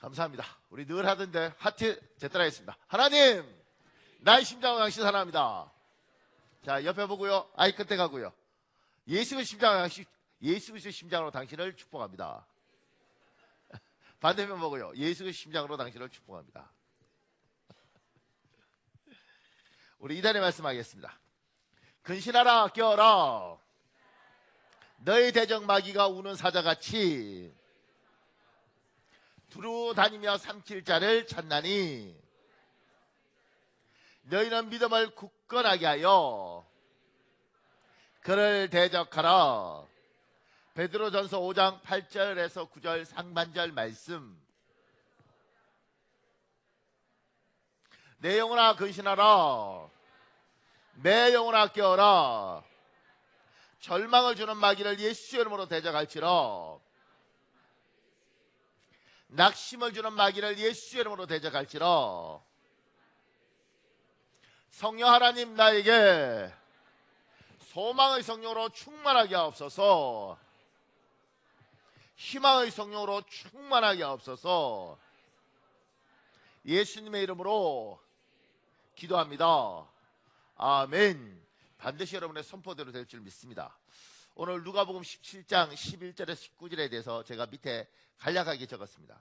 감사합니다. 우리 늘 하던데 하트 제 따라하겠습니다. 하나님, 나의 심장을 당신 사랑합니다. 자, 옆에 보고요. 아이 끝에 가고요. 예수 그리스도의 심장으로 당신을 축복합니다. 반대편 보고요. 예수 그리스도의 심장으로 당신을 축복합니다. 우리 이단에 말씀하겠습니다. 근신하라 깨어라. 너희 대적 마귀가 우는 사자같이 두루 다니며 삼킬 자를 찾나니 너희는 믿음을 굳건하게 하여 그를 대적하라. 베드로전서 5장 8절에서 9절 상반절 말씀. 내 영혼아 근신하라. 내 영혼아 깨어라. 절망을 주는 마귀를 예수 이름으로 대적할지라. 낙심을 주는 마귀를 예수 이름으로 대적할지라. 성령 하나님, 나에게 소망의 성령으로 충만하게 하옵소서. 희망의 성령으로 충만하게 하옵소서. 예수님의 이름으로 기도합니다. 아멘. 반드시 여러분의 선포대로 될 줄 믿습니다. 오늘 누가복음 17장 11절에서 19절에 대해서 제가 밑에 간략하게 적었습니다.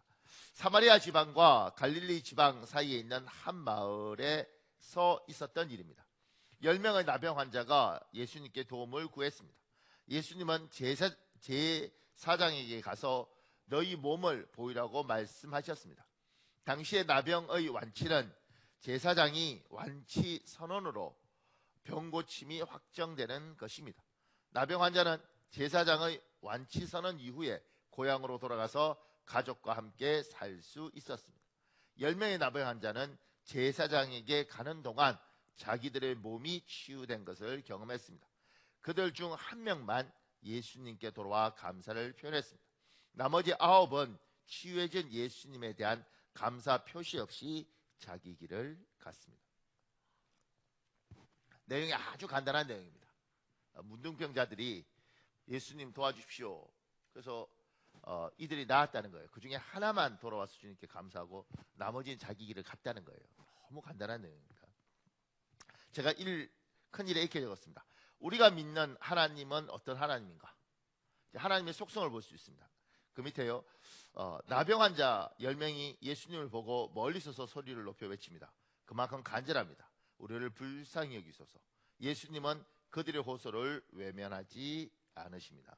사마리아 지방과 갈릴리 지방 사이에 있는 한 마을에서 있었던 일입니다. 10명의 나병 환자가 예수님께 도움을 구했습니다. 예수님은 제사장에게 가서 너희 몸을 보이라고 말씀하셨습니다. 당시의 나병의 완치는 제사장이 완치 선언으로 병고침이 확정되는 것입니다. 나병 환자는 제사장의 완치 선언 이후에 고향으로 돌아가서 가족과 함께 살 수 있었습니다. 10명의 나병 환자는 제사장에게 가는 동안 자기들의 몸이 치유된 것을 경험했습니다. 그들 중 한 명만 예수님께 돌아와 감사를 표현했습니다. 나머지 9은 치유해진 예수님에 대한 감사 표시 없이 자기 길을 갔습니다. 내용이 아주 간단한 내용입니다. 문둥병자들이 예수님 도와주십시오. 그래서 이들이 나았다는 거예요. 그 중에 하나만 돌아와서 주님께 감사하고 나머지는 자기 길을 갔다는 거예요. 너무 간단한 내용입니다. 제가 큰 일에 이렇게 적었습니다. 우리가 믿는 하나님은 어떤 하나님인가? 하나님의 속성을 볼 수 있습니다. 그 밑에요. 나병 환자 10명이 예수님을 보고 멀리 서서 소리를 높여 외칩니다. 그만큼 간절합니다. 우리를 불쌍히 여기소서. 예수님은 그들의 호소를 외면하지 않으십니다.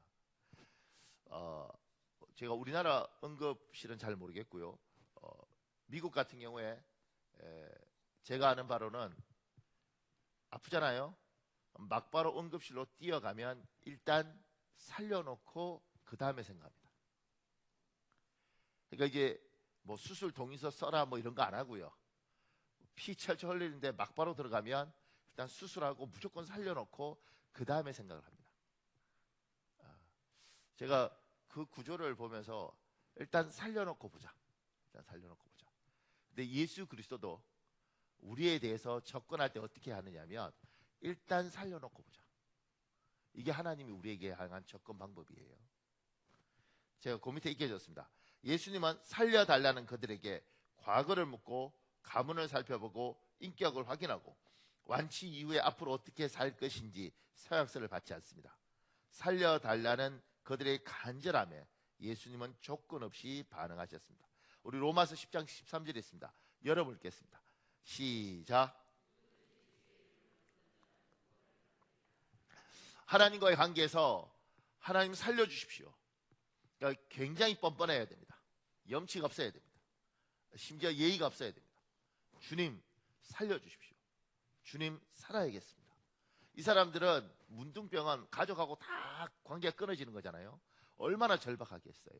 제가 우리나라 응급실은 잘 모르겠고요. 미국 같은 경우에 제가 아는 바로는 아프잖아요. 막바로 응급실로 뛰어가면 일단 살려놓고 그 다음에 생각합니다. 그러니까 이게 뭐 수술 동의서 써라 뭐 이런 거 안 하고요. 피 철철 흘리는데 막바로 들어가면 일단 수술하고 무조건 살려놓고 그 다음에 생각을 합니다. 제가 그 구조를 보면서 일단 살려놓고 보자. 근데 예수 그리스도도 우리에 대해서 접근할 때 어떻게 하느냐면 일단 살려놓고 보자. 이게 하나님이 우리에게 향한 접근 방법이에요. 제가 그 밑에 있게 해줬습니다. 예수님은 살려달라는 그들에게 과거를 묻고 가문을 살펴보고 인격을 확인하고 완치 이후에 앞으로 어떻게 살 것인지 서약서를 받지 않습니다. 살려달라는 그들의 간절함에 예수님은 조건 없이 반응하셨습니다. 우리 로마서 10장 13절에 있습니다. 열어볼 겠습니다. 시작. 하나님과의 관계에서 하나님 살려주십시오. 그러니까 굉장히 뻔뻔해야 됩니다. 염치가 없어야 됩니다. 심지어 예의가 없어야 됩니다. 주님 살려주십시오. 주님 살아야겠습니다. 이 사람들은 문둥병은 가족하고 다 관계가 끊어지는 거잖아요. 얼마나 절박하겠어요.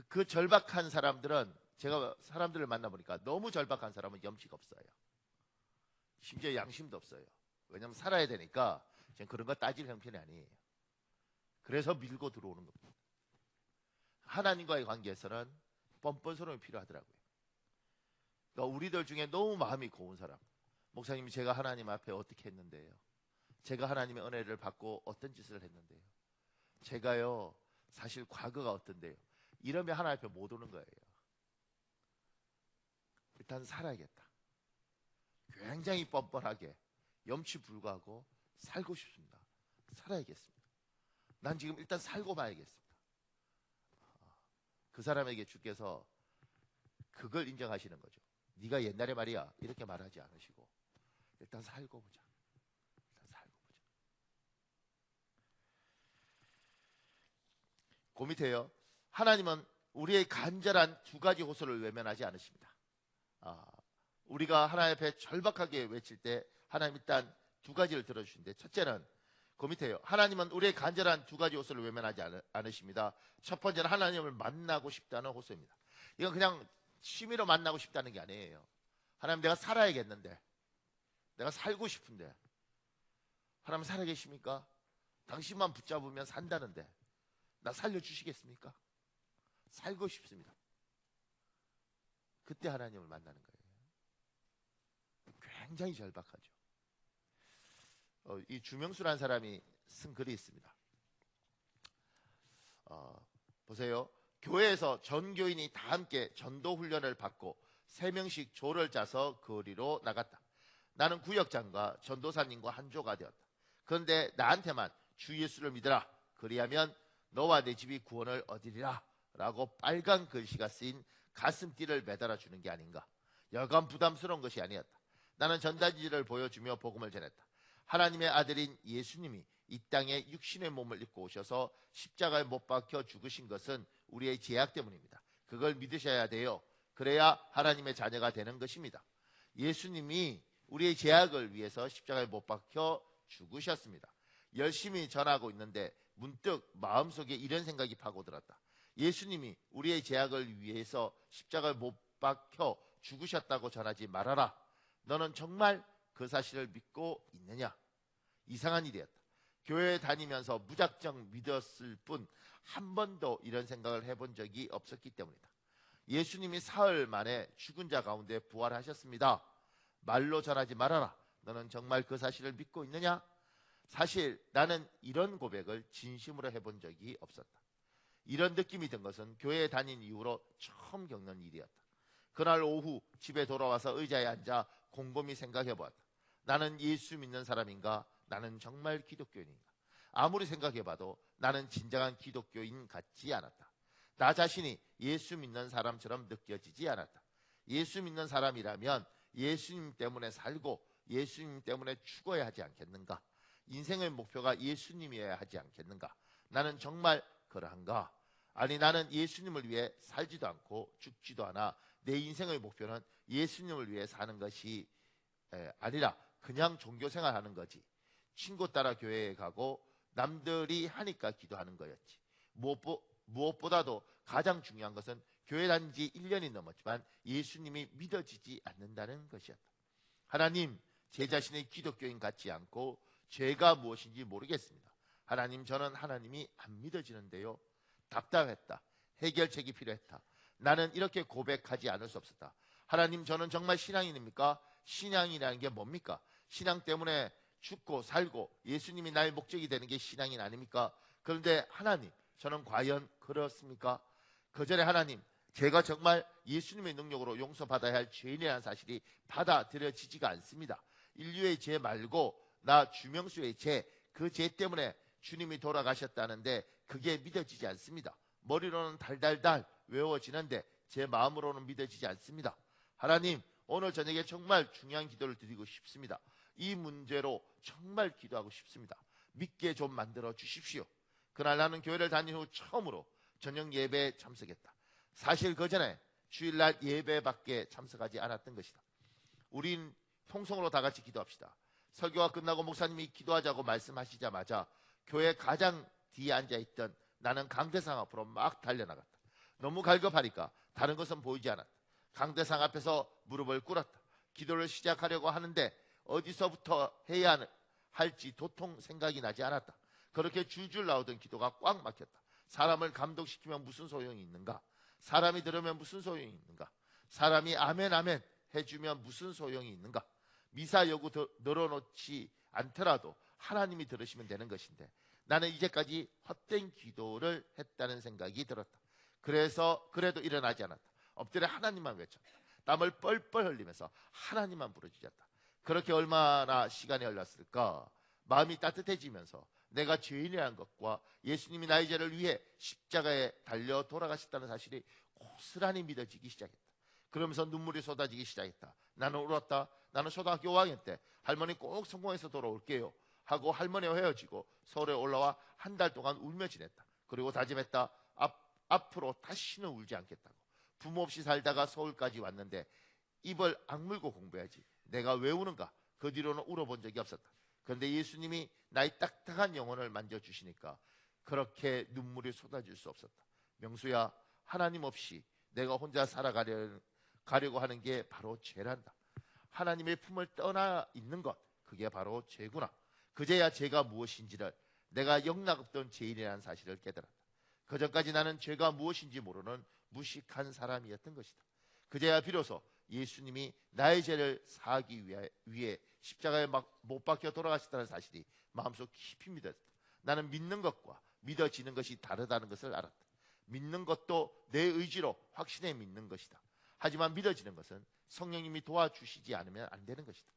그 절박한 사람들은 제가 사람들을 만나보니까 너무 절박한 사람은 염치가 없어요. 심지어 양심도 없어요. 왜냐하면 살아야 되니까 그런 거 따질 형편이 아니에요. 그래서 밀고 들어오는 겁니다. 하나님과의 관계에서는 뻔뻔스러움이 필요하더라고요. 그러니까 우리들 중에 너무 마음이 고운 사람, 목사님이 제가 하나님 앞에 어떻게 했는데요? 제가 하나님의 은혜를 받고 어떤 짓을 했는데요? 제가요 사실 과거가 어떤데요? 이러면 하나님 앞에 못 오는 거예요. 일단 살아야겠다. 굉장히 뻔뻔하게 염치 불구하고 살고 싶습니다. 살아야겠습니다. 난 지금 일단 살고 봐야겠습니다. 그 사람에게 주께서 그걸 인정하시는 거죠. 네가 옛날에 말이야 이렇게 말하지 않으시고 일단 살고 보자. 일단 살고 보자. 그 밑에요. 하나님은 우리의 간절한 두 가지 호소를 외면하지 않으십니다. 우리가 하나님 앞에 절박하게 외칠 때 하나님 일단 두 가지를 들어주시는데, 첫째는 그 밑에요. 하나님은 우리의 간절한 두 가지 호소를 외면하지 않으십니다. 첫 번째는 하나님을 만나고 싶다는 호소입니다. 이건 그냥 취미로 만나고 싶다는 게 아니에요. 하나님, 내가 살아야겠는데, 내가 살고 싶은데, 하나님 살아계십니까? 당신만 붙잡으면 산다는데 나 살려주시겠습니까? 살고 싶습니다. 그때 하나님을 만나는 거예요. 굉장히 절박하죠. 이 주명수라는 사람이 쓴 글이 있습니다. 보세요. 교회에서 전교인이 다 함께 전도 훈련을 받고 3명씩 조를 짜서 거리로 나갔다. 나는 구역장과 전도사님과 한 조가 되었다. 그런데 나한테만 주 예수를 믿으라, 그리하면 너와 내 집이 구원을 얻으리라 라고 빨간 글씨가 쓰인 가슴띠를 매달아 주는 게 아닌가. 여간 부담스러운 것이 아니었다. 나는 전단지를 보여주며 복음을 전했다. 하나님의 아들인 예수님이 이 땅에 육신의 몸을 입고 오셔서 십자가에 못 박혀 죽으신 것은 우리의 죄악 때문입니다. 그걸 믿으셔야 돼요. 그래야 하나님의 자녀가 되는 것입니다. 예수님이 우리의 죄악을 위해서 십자가에 못 박혀 죽으셨습니다. 열심히 전하고 있는데 문득 마음속에 이런 생각이 파고들었다. 예수님이 우리의 죄악을 위해서 십자가에 못 박혀 죽으셨다고 전하지 말아라. 너는 정말 그 사실을 믿고 있느냐? 이상한 일이었다. 교회에 다니면서 무작정 믿었을 뿐 한 번도 이런 생각을 해본 적이 없었기 때문이다. 예수님이 사흘 만에 죽은 자 가운데 부활하셨습니다. 말로 전하지 말아라. 너는 정말 그 사실을 믿고 있느냐? 사실 나는 이런 고백을 진심으로 해본 적이 없었다. 이런 느낌이 든 것은 교회에 다닌 이후로 처음 겪는 일이었다. 그날 오후 집에 돌아와서 의자에 앉아 곰곰이 생각해 보았다. 나는 예수 믿는 사람인가? 나는 정말 기독교인인가? 아무리 생각해 봐도 나는 진정한 기독교인 같지 않았다. 나 자신이 예수 믿는 사람처럼 느껴지지 않았다. 예수 믿는 사람이라면 예수님 때문에 살고 예수님 때문에 죽어야 하지 않겠는가? 인생의 목표가 예수님이어야 하지 않겠는가? 나는 정말 그러한가? 아니, 나는 예수님을 위해 살지도 않고 죽지도 않아. 내 인생의 목표는 예수님을 위해 사는 것이 아니라 그냥 종교생활하는 거지. 친구 따라 교회에 가고 남들이 하니까 기도하는 거였지. 무엇보다도 가장 중요한 것은 교회 다닌 지 1년이 넘었지만 예수님이 믿어지지 않는다는 것이었다. 하나님, 제 자신의 기독교인 같지 않고 죄가 무엇인지 모르겠습니다. 하나님, 저는 하나님이 안 믿어지는데요. 답답했다. 해결책이 필요했다. 나는 이렇게 고백하지 않을 수 없었다. 하나님, 저는 정말 신앙인입니까? 신앙이라는 게 뭡니까? 신앙 때문에 죽고 살고 예수님이 나의 목적이 되는 게 신앙인 아닙니까? 그런데 하나님, 저는 과연 그렇습니까? 그 전에 하나님, 제가 정말 예수님의 능력으로 용서받아야 할 죄인이라는 사실이 받아들여지지가 않습니다. 인류의 죄 말고 나 주명수의 죄, 그 죄 때문에 주님이 돌아가셨다는데 그게 믿어지지 않습니다. 머리로는 달달달 외워지는데 제 마음으로는 믿어지지 않습니다. 하나님, 오늘 저녁에 정말 중요한 기도를 드리고 싶습니다. 이 문제로 정말 기도하고 싶습니다. 믿게 좀 만들어 주십시오. 그날 나는 교회를 다닌 후 처음으로 저녁 예배에 참석했다. 사실 그 전에 주일날 예배밖에 참석하지 않았던 것이다. 우린 통성으로 다 같이 기도합시다. 설교가 끝나고 목사님이 기도하자고 말씀하시자마자 교회 가장 뒤에 앉아있던 나는 강대상 앞으로 막 달려나갔다. 너무 갈급하니까 다른 것은 보이지 않았다. 강대상 앞에서 무릎을 꿇었다. 기도를 시작하려고 하는데 어디서부터 해야 할지 도통 생각이 나지 않았다. 그렇게 줄줄 나오던 기도가 꽉 막혔다. 사람을 감동시키면 무슨 소용이 있는가? 사람이 들으면 무슨 소용이 있는가? 사람이 아멘 아멘 해주면 무슨 소용이 있는가? 미사 여구 늘어놓지 않더라도 하나님이 들으시면 되는 것인데 나는 이제까지 헛된 기도를 했다는 생각이 들었다. 그래서 그래도 일어나지 않았다. 엎드려 하나님만 외쳤다. 땀을 뻘뻘 흘리면서 하나님만 부르짖었다. 그렇게 얼마나 시간이 흘렀을까? 마음이 따뜻해지면서 내가 죄인이라는 것과 예수님이 나의 죄를 위해 십자가에 달려 돌아가셨다는 사실이 고스란히 믿어지기 시작했다. 그러면서 눈물이 쏟아지기 시작했다. 나는 울었다. 나는 초등학교 5학년 때 할머니 꼭 성공해서 돌아올게요 하고 할머니와 헤어지고 서울에 올라와 한 달 동안 울며 지냈다. 그리고 다짐했다. 앞으로 다시는 울지 않겠다고. 부모 없이 살다가 서울까지 왔는데 입을 악물고 공부해야지. 내가 왜 우는가? 그 뒤로는 울어본 적이 없었다. 그런데 예수님이 나의 딱딱한 영혼을 만져주시니까 그렇게 눈물이 쏟아질 수 없었다. 명수야, 하나님 없이 내가 혼자 살아가려고 하는 게 바로 죄란다. 하나님의 품을 떠나 있는 것, 그게 바로 죄구나. 그제야 죄가 무엇인지를, 내가 영락없던 죄인이라는 사실을 깨달았다. 그전까지 나는 죄가 무엇인지 모르는 무식한 사람이었던 것이다. 그제야 비로소 예수님이 나의 죄를 사하기 위해 십자가에 못 박혀 돌아가셨다는 사실이 마음속 깊이 믿어졌다. 나는 믿는 것과 믿어지는 것이 다르다는 것을 알았다. 믿는 것도 내 의지로 확신해 믿는 것이다. 하지만 믿어지는 것은 성령님이 도와주시지 않으면 안 되는 것이다.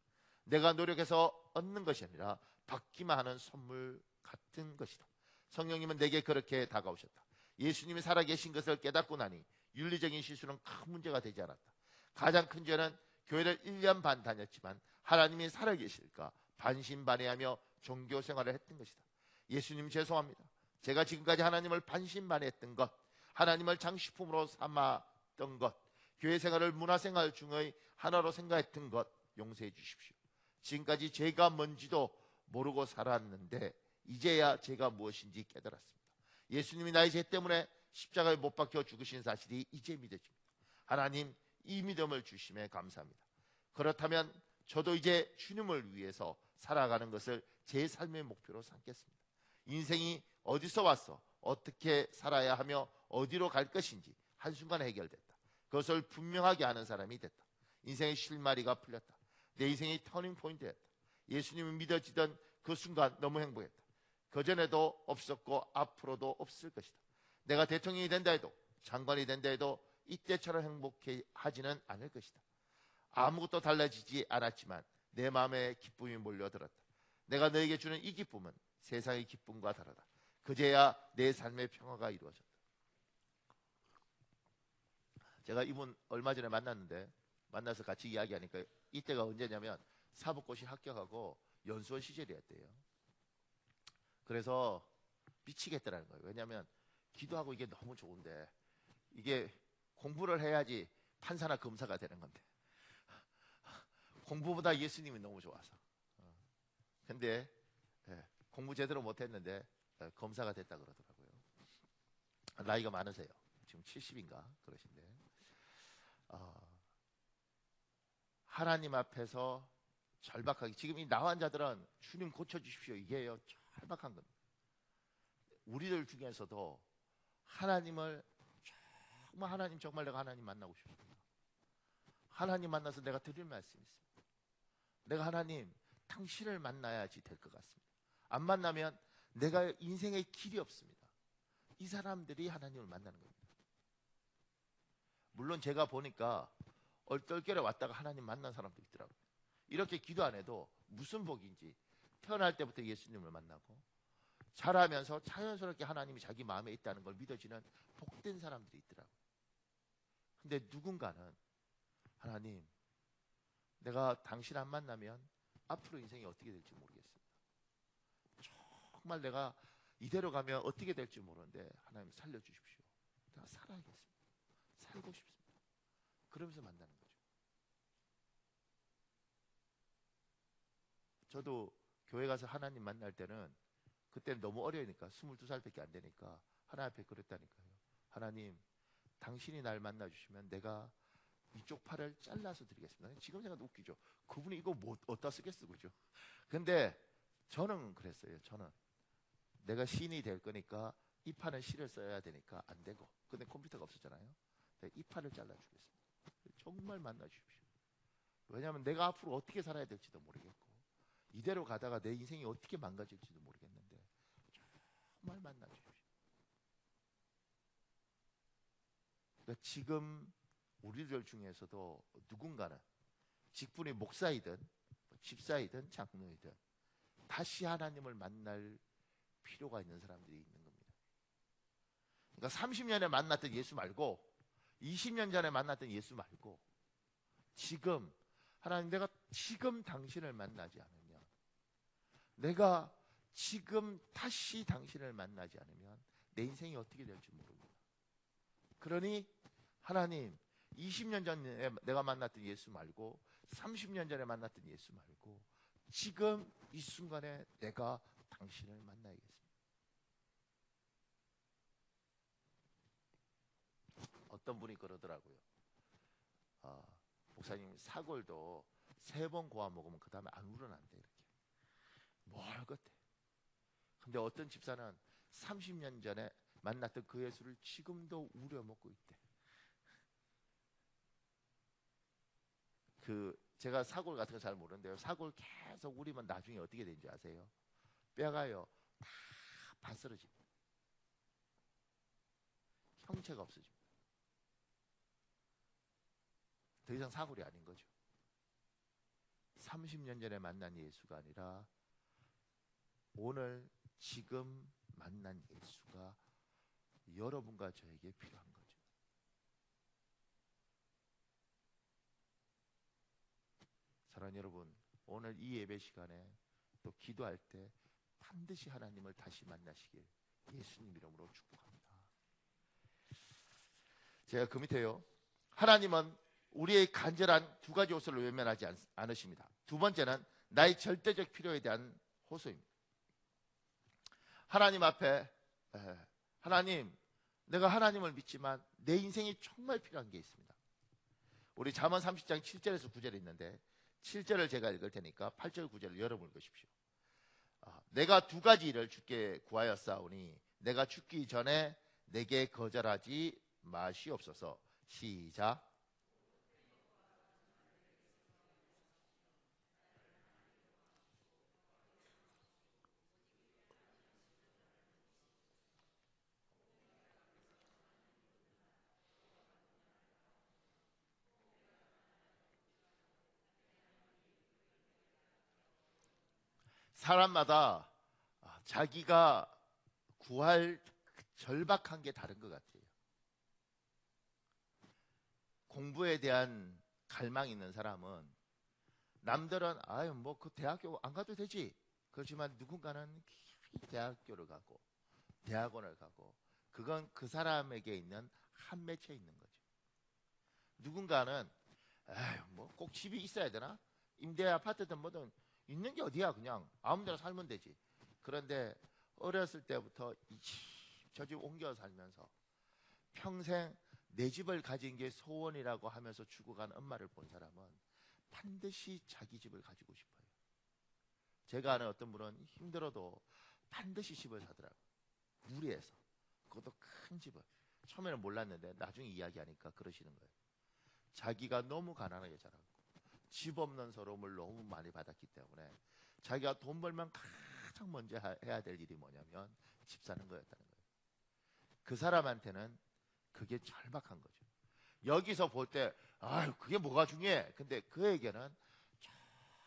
내가 노력해서 얻는 것이 아니라 받기만 하는 선물 같은 것이다. 성령님은 내게 그렇게 다가오셨다. 예수님이 살아계신 것을 깨닫고 나니 윤리적인 실수는 큰 문제가 되지 않았다. 가장 큰 죄는 교회를 1년 반 다녔지만 하나님이 살아계실까 반신반의하며 종교 생활을 했던 것이다. 예수님 죄송합니다. 제가 지금까지 하나님을 반신반의했던 것, 하나님을 장식품으로 삼았던 것, 교회 생활을 문화생활 중의 하나로 생각했던 것 용서해 주십시오. 지금까지 죄가 뭔지도 모르고 살았는데 이제야 죄가 무엇인지 깨달았습니다. 예수님이 나의 죄 때문에 십자가에 못 박혀 죽으신 사실이 이제 믿어집니다. 하나님, 이 믿음을 주심에 감사합니다. 그렇다면 저도 이제 주님을 위해서 살아가는 것을 제 삶의 목표로 삼겠습니다. 인생이 어디서 왔어, 어떻게 살아야 하며 어디로 갈 것인지 한순간에 해결됐다. 그것을 분명하게 하는 사람이 됐다. 인생의 실마리가 풀렸다. 내 인생의 터닝 포인트였다. 예수님이 믿어지던 그 순간 너무 행복했다. 그전에도 없었고 앞으로도 없을 것이다. 내가 대통령이 된다 해도 장관이 된다 해도 이때처럼 행복해 하지는 않을 것이다. 아무것도 달라지지 않았지만 내 마음에 기쁨이 몰려들었다. 내가 너에게 주는 이 기쁨은 세상의 기쁨과 다르다. 그제야 내 삶의 평화가 이루어졌다. 제가 이분 얼마 전에 만나서 같이 이야기하니까 이때가 언제냐면 사법고시 합격하고 연수원 시절이었대요. 그래서 미치겠더라는 거예요. 왜냐하면 기도하고 이게 너무 좋은데 이게 공부를 해야지 판사나 검사가 되는 건데 공부보다 예수님이 너무 좋아서. 근데 공부 제대로 못했는데 검사가 됐다 그러더라고요. 나이가 많으세요. 지금 70인가 그러신데 하나님 앞에서 절박하게, 지금 이 나환 자들은 주님 고쳐주십시오 이게요 절박한 겁니다. 우리들 중에서도 하나님을 정말, 하나님 정말 내가 하나님 만나고 싶습니다. 하나님 만나서 내가 드릴 말씀이 있습니다. 내가 하나님 당신을 만나야지 될 것 같습니다. 안 만나면 내가 인생의 길이 없습니다. 이 사람들이 하나님을 만나는 겁니다. 물론 제가 보니까 얼떨결에 왔다가 하나님 만난 사람도 있더라고요. 이렇게 기도 안 해도 무슨 복인지 태어날 때부터 예수님을 만나고 자라면서 자연스럽게 하나님이 자기 마음에 있다는 걸 믿어지는 복된 사람들이 있더라고요. 근데 누군가는 하나님, 내가 당신 안 만나면 앞으로 인생이 어떻게 될지 모르겠습니다. 정말 내가 이대로 가면 어떻게 될지 모르는데 하나님 살려주십시오. 내가 살아야겠습니다. 살고 싶습니다. 그러면서 만나는 거죠. 저도 교회 가서 하나님 만날 때는 그때는 너무 어려니까 22살밖에 안 되니까 하나님 앞에 그랬다니까요. 하나님, 당신이 날 만나주시면 내가 이쪽 팔을 잘라서 드리겠습니다. 지금 생각도 웃기죠. 그분이 이거 뭐 어디다 쓰겠어, 그죠? 근데 저는 그랬어요. 저는 내가 신이 될 거니까 이 판은 실을 써야 되니까 안 되고, 근데 컴퓨터가 없었잖아요. 이 판을 잘라주겠습니다. 정말 만나주십시오. 왜냐하면 내가 앞으로 어떻게 살아야 될지도 모르겠고 이대로 가다가 내 인생이 어떻게 망가질지도 모르겠는데 정말 만나주십시오. 그러니까 지금 우리들 중에서도 누군가는 직분이 목사이든 집사이든 장로이든 다시 하나님을 만날 필요가 있는 사람들이 있는 겁니다. 그러니까 30년에 만났던 예수 말고 20년 전에 만났던 예수 말고 지금 하나님, 내가 지금 당신을 만나지 않으면, 내가 지금 다시 당신을 만나지 않으면 내 인생이 어떻게 될지 모릅니다. 그러니 하나님, 20년 전에 내가 만났던 예수 말고 30년 전에 만났던 예수 말고 지금 이 순간에 내가 당신을 만나야겠습니다. 어떤 분이 그러더라고요. 목사님, 사골도 3번 고아 먹으면 그 다음에 안 우러난대. 이렇게 뭘 같아. 근데 어떤 집사는 30년 전에 만났던 그 예수를 지금도 우려 먹고 있대. 제가 사골 같은 거 잘 모르는데요, 사골 계속 우리면 나중에 어떻게 되는지 아세요? 뼈가요 다 바스러집니다. 형체가 없어집니다. 더 이상 사골이 아닌 거죠. 30년 전에 만난 예수가 아니라 오늘 지금 만난 예수가 여러분과 저에게 필요한 거죠. 사랑하는 여러분, 오늘 이 예배 시간에 또 기도할 때 반드시 하나님을 다시 만나시길 예수님 이름으로 축복합니다. 제가 그 밑에요, 하나님은 우리의 간절한 2가지 호소를 외면하지 않으십니다. 두 번째는 나의 절대적 필요에 대한 호소입니다. 하나님 앞에, 하나님, 내가 하나님을 믿지만 내 인생이 정말 필요한 게 있습니다. 우리 잠언 30장 7절에서 9절이 있는데 7절을 제가 읽을 테니까 8절 9절을 여러분 읽으십시오. 내가 2가지 일을 주께 구하였사오니 내가 죽기 전에 내게 거절하지 마시옵소서. 시작. 사람마다 자기가 구할 절박한 게 다른 것 같아요. 공부에 대한 갈망이 있는 사람은, 남들은 아유 뭐 그 대학교 안 가도 되지, 그렇지만 누군가는 대학교를 가고 대학원을 가고, 그건 그 사람에게 있는 한 맺혀 있는 거죠. 누군가는 에휴 뭐 꼭 집이 있어야 되나, 임대 아파트든 뭐든 있는 게 어디야, 그냥 아무 데나 살면 되지. 그런데 어렸을 때부터 이 집 저 집 옮겨 살면서 평생 내 집을 가진 게 소원이라고 하면서 죽어간 엄마를 본 사람은 반드시 자기 집을 가지고 싶어요. 제가 아는 어떤 분은 힘들어도 반드시 집을 사더라고요. 무리해서. 그것도 큰 집을. 처음에는 몰랐는데 나중에 이야기하니까 그러시는 거예요. 자기가 너무 가난하게 자랐고 집 없는 서러움을 너무 많이 받았기 때문에 자기가 돈 벌면 가장 먼저 해야 될 일이 뭐냐면 집 사는 거였다는 거예요. 그 사람한테는 그게 절박한 거죠. 여기서 볼 때 아유 그게 뭐가 중요해. 근데 그에게는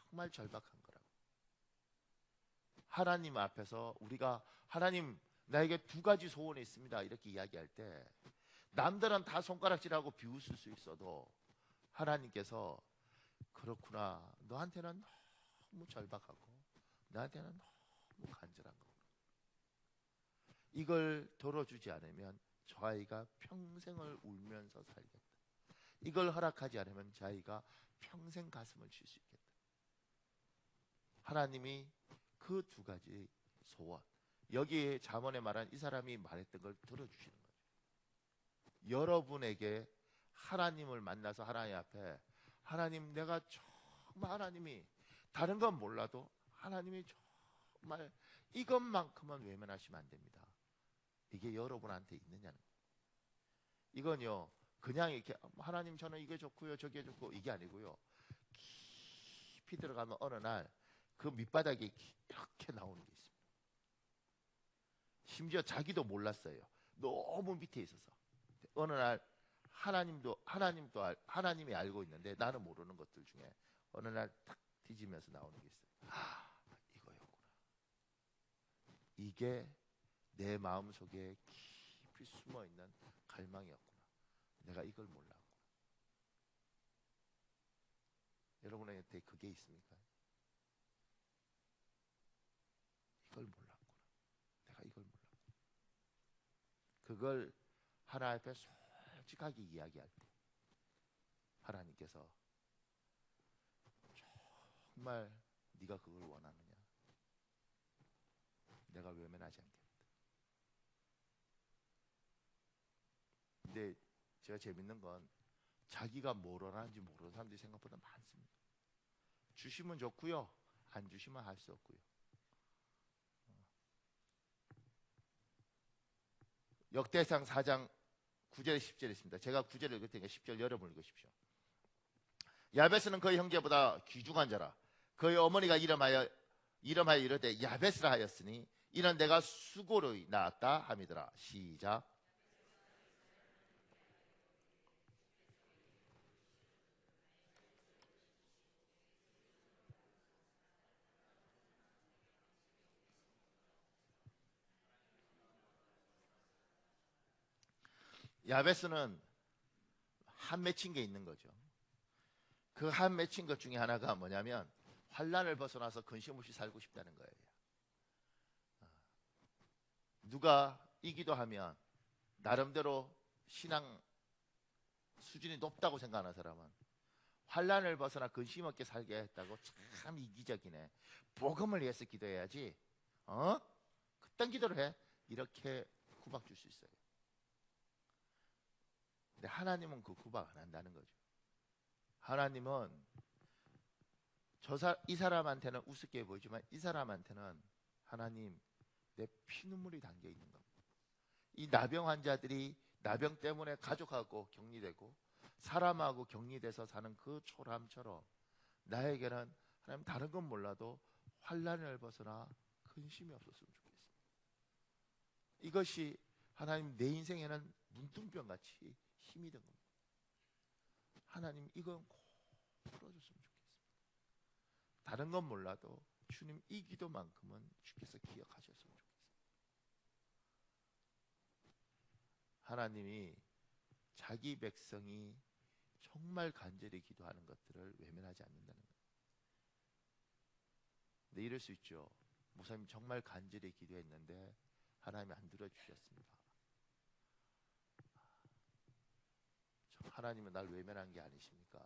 정말 절박한 거라고. 하나님 앞에서 우리가 하나님 나에게 2가지 소원이 있습니다 이렇게 이야기할 때 남들은 다 손가락질하고 비웃을 수 있어도 하나님께서 그렇구나, 너한테는 너무 절박하고 나한테는 너무 간절한 거구나. 이걸 들어주지 않으면 저 아이가 평생을 울면서 살겠다. 이걸 허락하지 않으면 저 아이가 평생 가슴을 칠 수 있겠다. 하나님이 그 2가지 소원, 여기에 잠언에 말한 이 사람이 말했던 걸 들어주시는 거죠. 여러분에게 하나님을 만나서 하나님 앞에, 하나님 내가 정말, 하나님이 다른 건 몰라도 하나님이 정말 이것만큼은 외면하시면 안 됩니다. 이게 여러분한테 있느냐는 거예요. 이건요 그냥 이렇게 하나님 저는 이게 좋고요 저게 좋고 이게 아니고요, 깊이 들어가면 어느 날 그 밑바닥에 이렇게 나오는 게 있습니다. 심지어 자기도 몰랐어요. 너무 밑에 있어서 어느 날 하나님이 알고 있는데 나는 모르는 것들 중에 어느 날 탁 뒤지면서 나오는 게 있어요. 이거였구나. 이게 내 마음속에 깊이 숨어있는 갈망이었구나. 내가 이걸 몰랐구나. 여러분한테 그게 있습니까? 이걸 몰랐구나. 내가 이걸 몰랐구나. 그걸 하나님 앞에 솔직하게 이야기할 때 하나님께서 정말 네가 그걸 원하느냐? 내가 외면하지 않겠다. 근데 제가 재밌는 건 자기가 뭘 원하는지 모르는 사람들이 생각보다 많습니다. 주시면 좋고요, 안 주시면 할 수 없고요. 역대상 4장 9절에 10절에 있습니다. 제가 9절을 읽을 테니까 10절 여러분 읽으십시오. 야베스는 그의 형제보다 귀중한 자라. 그의 어머니가 이름하여 이르되 야베스라 하였으니 이는 내가 수고로 낳았다 함이더라. 시작. 야베스는 한 맺힌 게 있는 거죠. 그 한 맺힌 것 중에 하나가 뭐냐면 환난을 벗어나서 근심 없이 살고 싶다는 거예요. 누가 이 기도하면 나름대로 신앙 수준이 높다고 생각하는 사람은 환난을 벗어나 근심 없게 살게 했다고 참 이기적이네. 복음을 위해서 기도해야지. 그딴 기도를 해. 이렇게 구박 줄 수 있어요. 근데 하나님은 그 구박 안 한다는 거죠. 하나님은 이 사람한테는 우습게 보이지만 이 사람한테는 하나님 내 피눈물이 담겨 있는 겁니다. 이 나병 환자들이 나병 때문에 가족하고 격리되고 사람하고 격리돼서 사는 그 초람처럼 나에게는 하나님 다른 건 몰라도 환난을 벗어나 근심이 없었으면 좋겠습니다. 이것이 하나님 내 인생에는 문둥병같이 힘이 된 겁니다. 하나님 이건 꼭 풀어줬으면 좋겠습니다. 다른 건 몰라도 주님 이 기도만큼은 주께서 기억하셨으면 좋겠습니다. 하나님이 자기 백성이 정말 간절히 기도하는 것들을 외면하지 않는다는 거예요. 근데 이럴 수 있죠. 목사님 정말 간절히 기도했는데 하나님이 안 들어주셨습니다. 하나님은 날 외면한 게 아니십니까?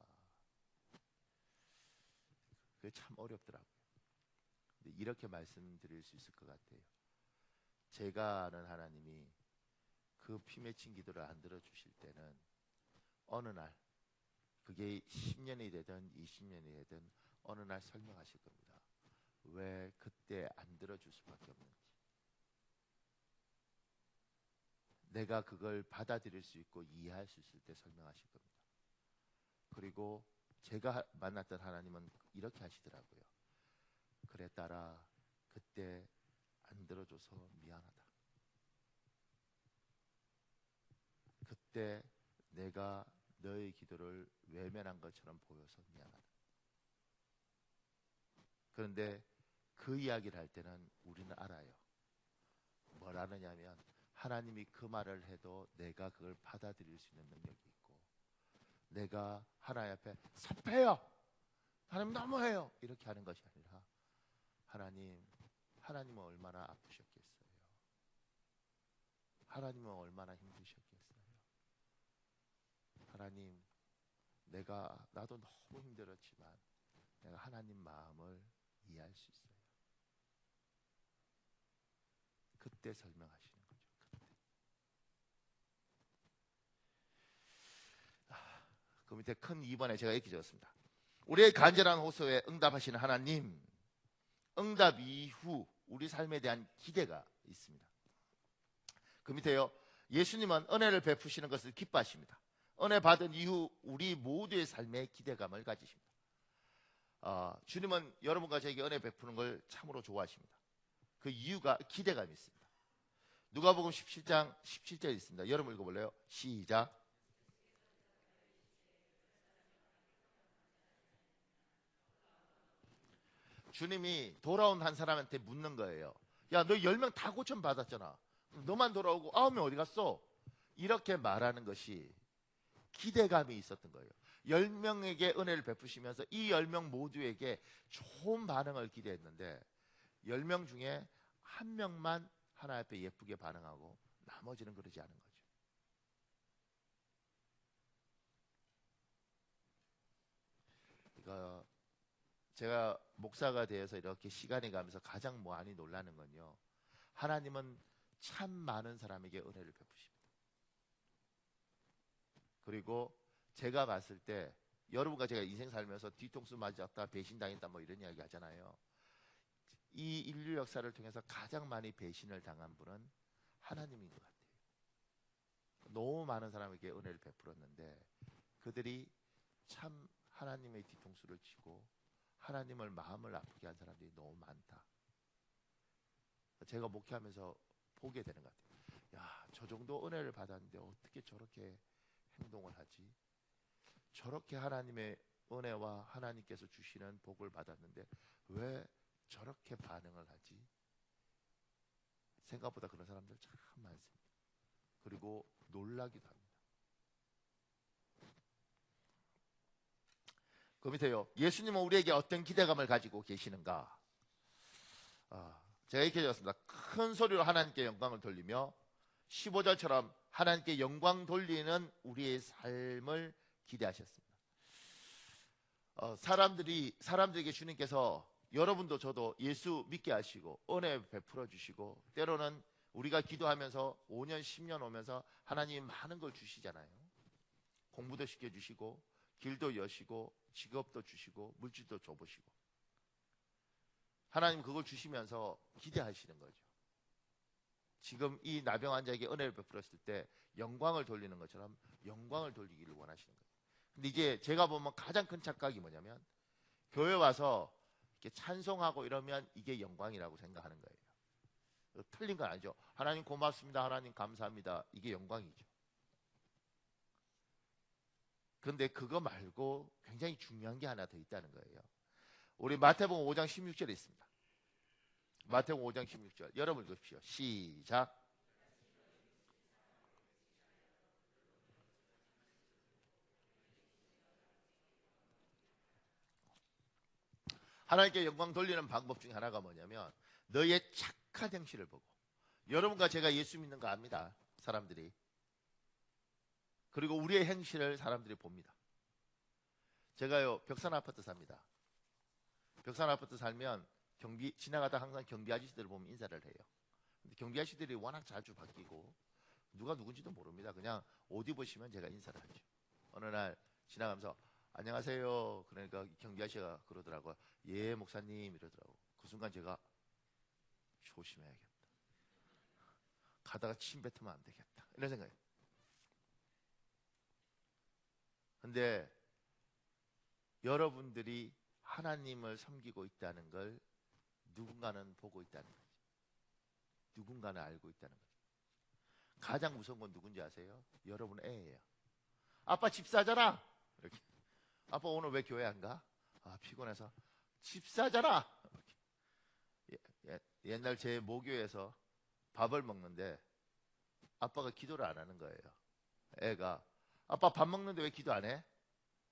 그게 참 어렵더라고요. 근데 이렇게 말씀드릴 수 있을 것 같아요. 제가 아는 하나님이 그 피 맺힌 기도를 안 들어주실 때는 어느 날, 그게 10년이 되든 20년이 되든 어느 날 설명하실 겁니다. 왜 그때 안 들어줄 수밖에 없는지. 내가 그걸 받아들일 수 있고 이해할 수 있을 때 설명하실 겁니다. 그리고 제가 만났던 하나님은 이렇게 하시더라고요. 그래 딸아, 그때 안 들어줘서 미안하다. 그때 내가 너의 기도를 외면한 것처럼 보여서 미안하다. 그런데 그 이야기를 할 때는 우리는 알아요. 뭘 아느냐면 하나님이 그 말을 해도 내가 그걸 받아들일 수 있는 능력이 있고, 내가 하나님 앞에 섭해요, 하나님 너무해요 이렇게 하는 것이 아니라 하나님은 얼마나 아프셨겠어요. 하나님은 얼마나 힘드셨겠어요. 하나님, 나도 너무 힘들었지만 내가 하나님 마음을 이해할 수 있어요. 그때 설명하시는 거죠. 그 밑에 큰 2번에 제가 이렇게 적었습니다. 우리의 간절한 호소에 응답하시는 하나님, 응답 이후 우리 삶에 대한 기대가 있습니다. 그 밑에요, 예수님은 은혜를 베푸시는 것을 기뻐하십니다. 은혜 받은 이후 우리 모두의 삶에 기대감을 가지십니다. 주님은 여러분과 저에게 은혜 베푸는 걸 참으로 좋아하십니다. 그 이유가 기대감이 있습니다. 누가복음 17장 17절에 있습니다. 여러분 읽어볼래요? 시작. 주님이 돌아온 한 사람한테 묻는 거예요. 야, 너 10명 다 고침 받았잖아. 너만 돌아오고 9명 어디 갔어? 이렇게 말하는 것이 기대감이 있었던 거예요. 10명에게 은혜를 베푸시면서 이 10명 모두에게 좋은 반응을 기대했는데 10명 중에 한 명만 하나님 앞에 예쁘게 반응하고 나머지는 그러지 않은 거죠. 그러니까 제가 목사가 되어서 이렇게 시간이 가면서 가장 많이 놀라는 건요, 하나님은 참 많은 사람에게 은혜를 베푸십니다. 그리고 제가 봤을 때 여러분과 제가 인생 살면서 뒤통수 맞았다, 배신당했다 뭐 이런 이야기 하잖아요. 이 인류 역사를 통해서 가장 많이 배신을 당한 분은 하나님인 것 같아요. 너무 많은 사람에게 은혜를 베풀었는데 그들이 참 하나님의 뒤통수를 치고 하나님을 마음을 아프게 한 사람들이 너무 많다. 제가 목회하면서 보게 되는 것 같아요. 야, 저 정도 은혜를 받았는데 어떻게 저렇게 행동을 하지? 저렇게 하나님의 은혜와 하나님께서 주시는 복을 받았는데 왜 저렇게 반응을 하지? 생각보다 그런 사람들 참 많습니다. 그리고 놀라기도 합니다. 그 밑에요. 예수님은 우리에게 어떤 기대감을 가지고 계시는가? 제가 이렇게 적었습니다. 큰 소리로 하나님께 영광을 돌리며 15절처럼 하나님께 영광 돌리는 우리의 삶을 기대하셨습니다. 사람들에게 주님께서 여러분도 저도 예수 믿게 하시고 은혜 베풀어 주시고 때로는 우리가 기도하면서 5년 10년 오면서 하나님이 많은 걸 주시잖아요. 공부도 시켜주시고 길도 여시고 직업도 주시고 물질도 줘보시고 하나님 그걸 주시면서 기대하시는 거죠. 지금 이 나병 환자에게 은혜를 베풀었을 때 영광을 돌리는 것처럼 영광을 돌리기를 원하시는 거예요. 근데 이제 제가 보면 가장 큰 착각이 뭐냐면 교회 와서 이렇게 찬송하고 이러면 이게 영광이라고 생각하는 거예요. 틀린 건 아니죠. 하나님 고맙습니다. 하나님 감사합니다. 이게 영광이죠. 그런데 그거 말고 굉장히 중요한 게 하나 더 있다는 거예요. 우리 마태복음 5장 16절에 있습니다. 마태복음 5장 16절 여러분 읽으십시오. 시작. 하나님께 영광 돌리는 방법 중에 하나가 뭐냐면 너의 착한 행실을 보고 여러분과 제가 예수 믿는 거 압니다. 사람들이. 그리고 우리의 행실을 사람들이 봅니다. 제가요 벽산 아파트 삽니다. 벽산 아파트 살면 지나가다 항상 경비 아저씨들을 보면 인사를 해요. 근데 경비 아저씨들이 워낙 자주 바뀌고 누가 누군지도 모릅니다. 그냥 옷 입으시면 제가 인사를 하죠. 어느 날 지나가면서 안녕하세요. 그러니까 경비 아저씨가 그러더라고요. 예 목사님 이러더라고. 그 순간 제가 조심해야겠다. 가다가 침 뱉으면 안 되겠다. 이런 생각이에요. 근데 여러분들이 하나님을 섬기고 있다는 걸 누군가는 보고 있다는 거죠. 누군가는 알고 있다는 거죠. 가장 무서운 건 누군지 아세요? 여러분 애예요. 아빠 집사잖아. 이렇게. 아빠 오늘 왜 교회 안 가? 아 피곤해서. 집사잖아. 옛날 제 모교에서 밥을 먹는데 아빠가 기도를 안 하는 거예요. 애가 아빠 밥 먹는데 왜 기도 안 해?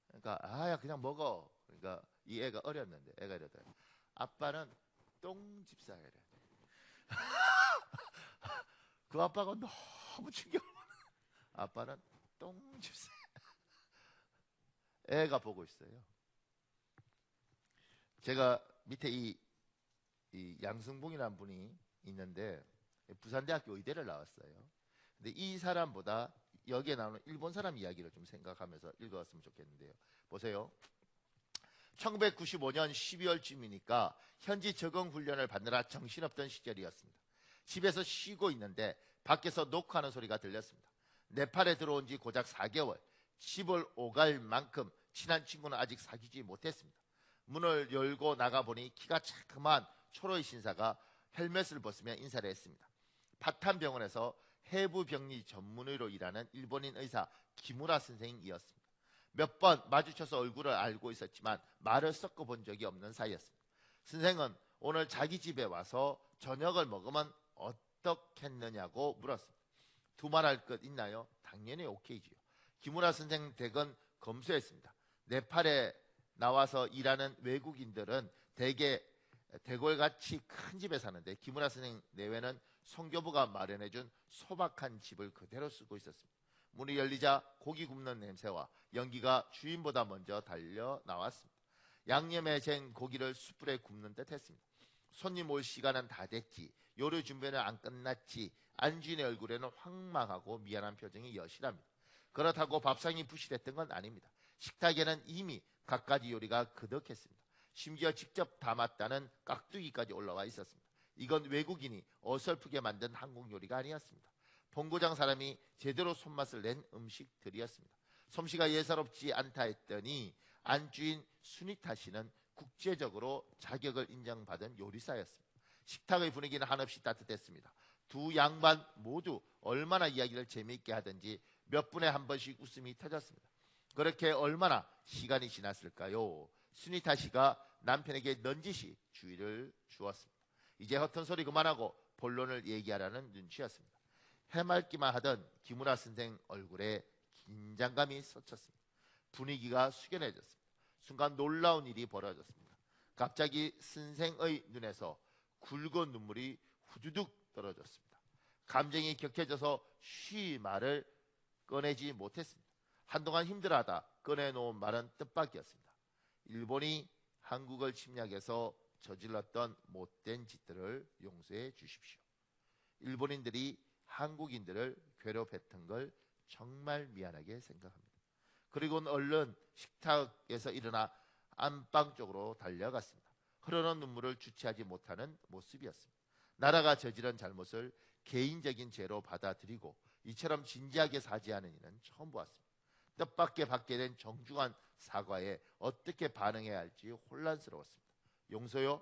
그러니까 아야 그냥 먹어. 그러니까 이 애가 어렸는데 애가 이러더라고요. 아빠는 똥집사야 돼. 그 아빠가 너무 충격. 아빠는 똥집사. 애가 보고 있어요. 제가 밑에 이 양승봉이라는 분이 있는데 부산대학교 의대를 나왔어요. 근데 이 사람보다 여기에 나오는 일본 사람 이야기를 좀 생각하면서 읽어봤으면 좋겠는데요. 보세요. 1995년 12월쯤이니까 현지 적응 훈련을 받느라 정신없던 시절이었습니다. 집에서 쉬고 있는데 밖에서 녹화하는 소리가 들렸습니다. 네팔에 들어온 지 고작 4개월, 집을 오갈 만큼 친한 친구는 아직 사귀지 못했습니다. 문을 열고 나가보니 키가 자그마한 초로이 신사가 헬멧을 벗으며 인사를 했습니다. 파탄 병원에서 해부병리 전문의로 일하는 일본인 의사 기무라 선생이었습니다. 몇 번 마주쳐서 얼굴을 알고 있었지만 말을 섞어본 적이 없는 사이였습니다. 선생은 오늘 자기 집에 와서 저녁을 먹으면 어떻겠느냐고 물었습니다. 두말할 것 있나요? 당연히 오케이지요. 기무라 선생 댁은 검소했습니다. 네팔에 나와서 일하는 외국인들은 대개 대궐같이 큰 집에 사는데 기무라 선생 내외는 성교부가 마련해준 소박한 집을 그대로 쓰고 있었습니다. 문이 열리자 고기 굽는 냄새와 연기가 주인보다 먼저 달려 나왔습니다. 양념에 잰 고기를 숯불에 굽는 듯 했습니다. 손님 올 시간은 다 됐지. 요리 준비는 안 끝났지. 안주인의 얼굴에는 황망하고 미안한 표정이 여실합니다. 그렇다고 밥상이 부실했던 건 아닙니다. 식탁에는 이미 갖가지 요리가 그득했습니다. 심지어 직접 담았다는 깍두기까지 올라와 있었습니다. 이건 외국인이 어설프게 만든 한국 요리가 아니었습니다. 본고장 사람이 제대로 손맛을 낸 음식들이었습니다. 솜씨가 예사롭지 않다 했더니 안주인 수니타 씨는 국제적으로 자격을 인정받은 요리사였습니다. 식탁의 분위기는 한없이 따뜻했습니다. 두 양반 모두 얼마나 이야기를 재미있게 하든지 몇 분에 한 번씩 웃음이 터졌습니다. 그렇게 얼마나 시간이 지났을까요? 수니타 씨가 남편에게 넌지시 주의를 주었습니다. 이제 허튼 소리 그만하고 본론을 얘기하라는 눈치였습니다. 해맑기만 하던 기무라 선생 얼굴에 긴장감이 섞였습니다. 분위기가 숙연해졌습니다. 순간 놀라운 일이 벌어졌습니다. 갑자기 선생의 눈에서 굵은 눈물이 후두둑 떨어졌습니다. 감정이 격해져서 쉬 말을 꺼내지 못했습니다. 한동안 힘들어하다 꺼내놓은 말은 뜻밖이었습니다. 일본이 한국을 침략해서 저질렀던 못된 짓들을 용서해 주십시오. 일본인들이 한국인들을 괴롭혔던 걸 정말 미안하게 생각합니다. 그리고는 얼른 식탁에서 일어나 안방 쪽으로 달려갔습니다. 흐르는 눈물을 주체하지 못하는 모습이었습니다. 나라가 저지른 잘못을 개인적인 죄로 받아들이고 이처럼 진지하게 사죄하는 이는 처음 보았습니다. 뜻밖의 받게 된 정중한 사과에 어떻게 반응해야 할지 혼란스러웠습니다. 용서요?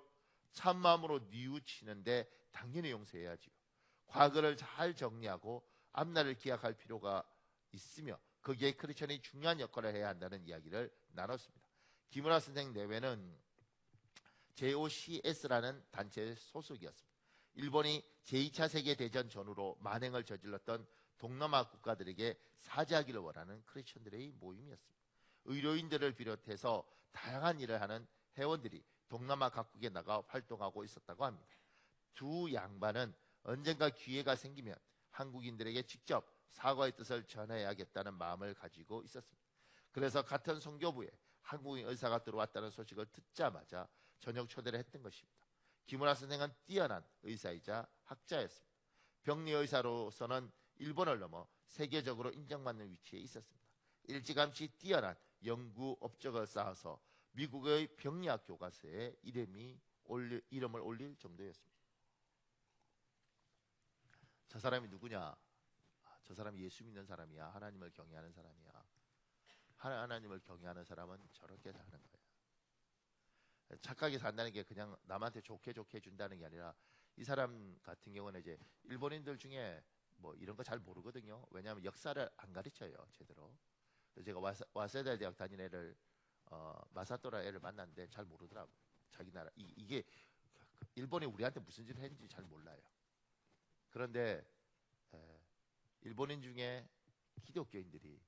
참마음으로 뉘우치는데 당연히 용서해야지요. 과거를 잘 정리하고 앞날을 기약할 필요가 있으며 거기에 크리스천이 중요한 역할을 해야 한다는 이야기를 나눴습니다. 기무라 선생 내외는 JOCS라는 단체의 소속이었습니다. 일본이 제2차 세계대전 전후로 만행을 저질렀던 동남아 국가들에게 사죄하기를 원하는 크리스천들의 모임이었습니다. 의료인들을 비롯해서 다양한 일을 하는 회원들이 동남아 각국에 나가 활동하고 있었다고 합니다. 두 양반은 언젠가 기회가 생기면 한국인들에게 직접 사과의 뜻을 전해야겠다는 마음을 가지고 있었습니다. 그래서 같은 선교부에 한국인 의사가 들어왔다는 소식을 듣자마자 저녁 초대를 했던 것입니다. 기무라 선생은 뛰어난 의사이자 학자였습니다. 병리 의사로서는 일본을 넘어 세계적으로 인정받는 위치에 있었습니다. 일찌감치 뛰어난 연구 업적을 쌓아서 미국의 병리학 교과서에 이름을 올릴 정도였습니다. 저 사람이 누구냐? 저 사람이 예수 믿는 사람이야. 하나님을 경외하는 사람이야. 하나님을 경외하는 사람은 저렇게 사는 거예요. 착하게 산다는 게 그냥 남한테 좋게 해준다는 게 아니라 이 사람 같은 경우는 이제 일본인들 중에 뭐 이런 거 잘 모르거든요. 왜냐하면 역사를 안 가르쳐요, 제대로. 제가 와세다 대학 다니는 애를 마사토라 애를 만났는데 잘 모르더라고요. 자기 나라 이게 일본이 우리한테 무슨 짓을 했는지 잘 몰라요. 그런데 일본인 중에 기독교인들이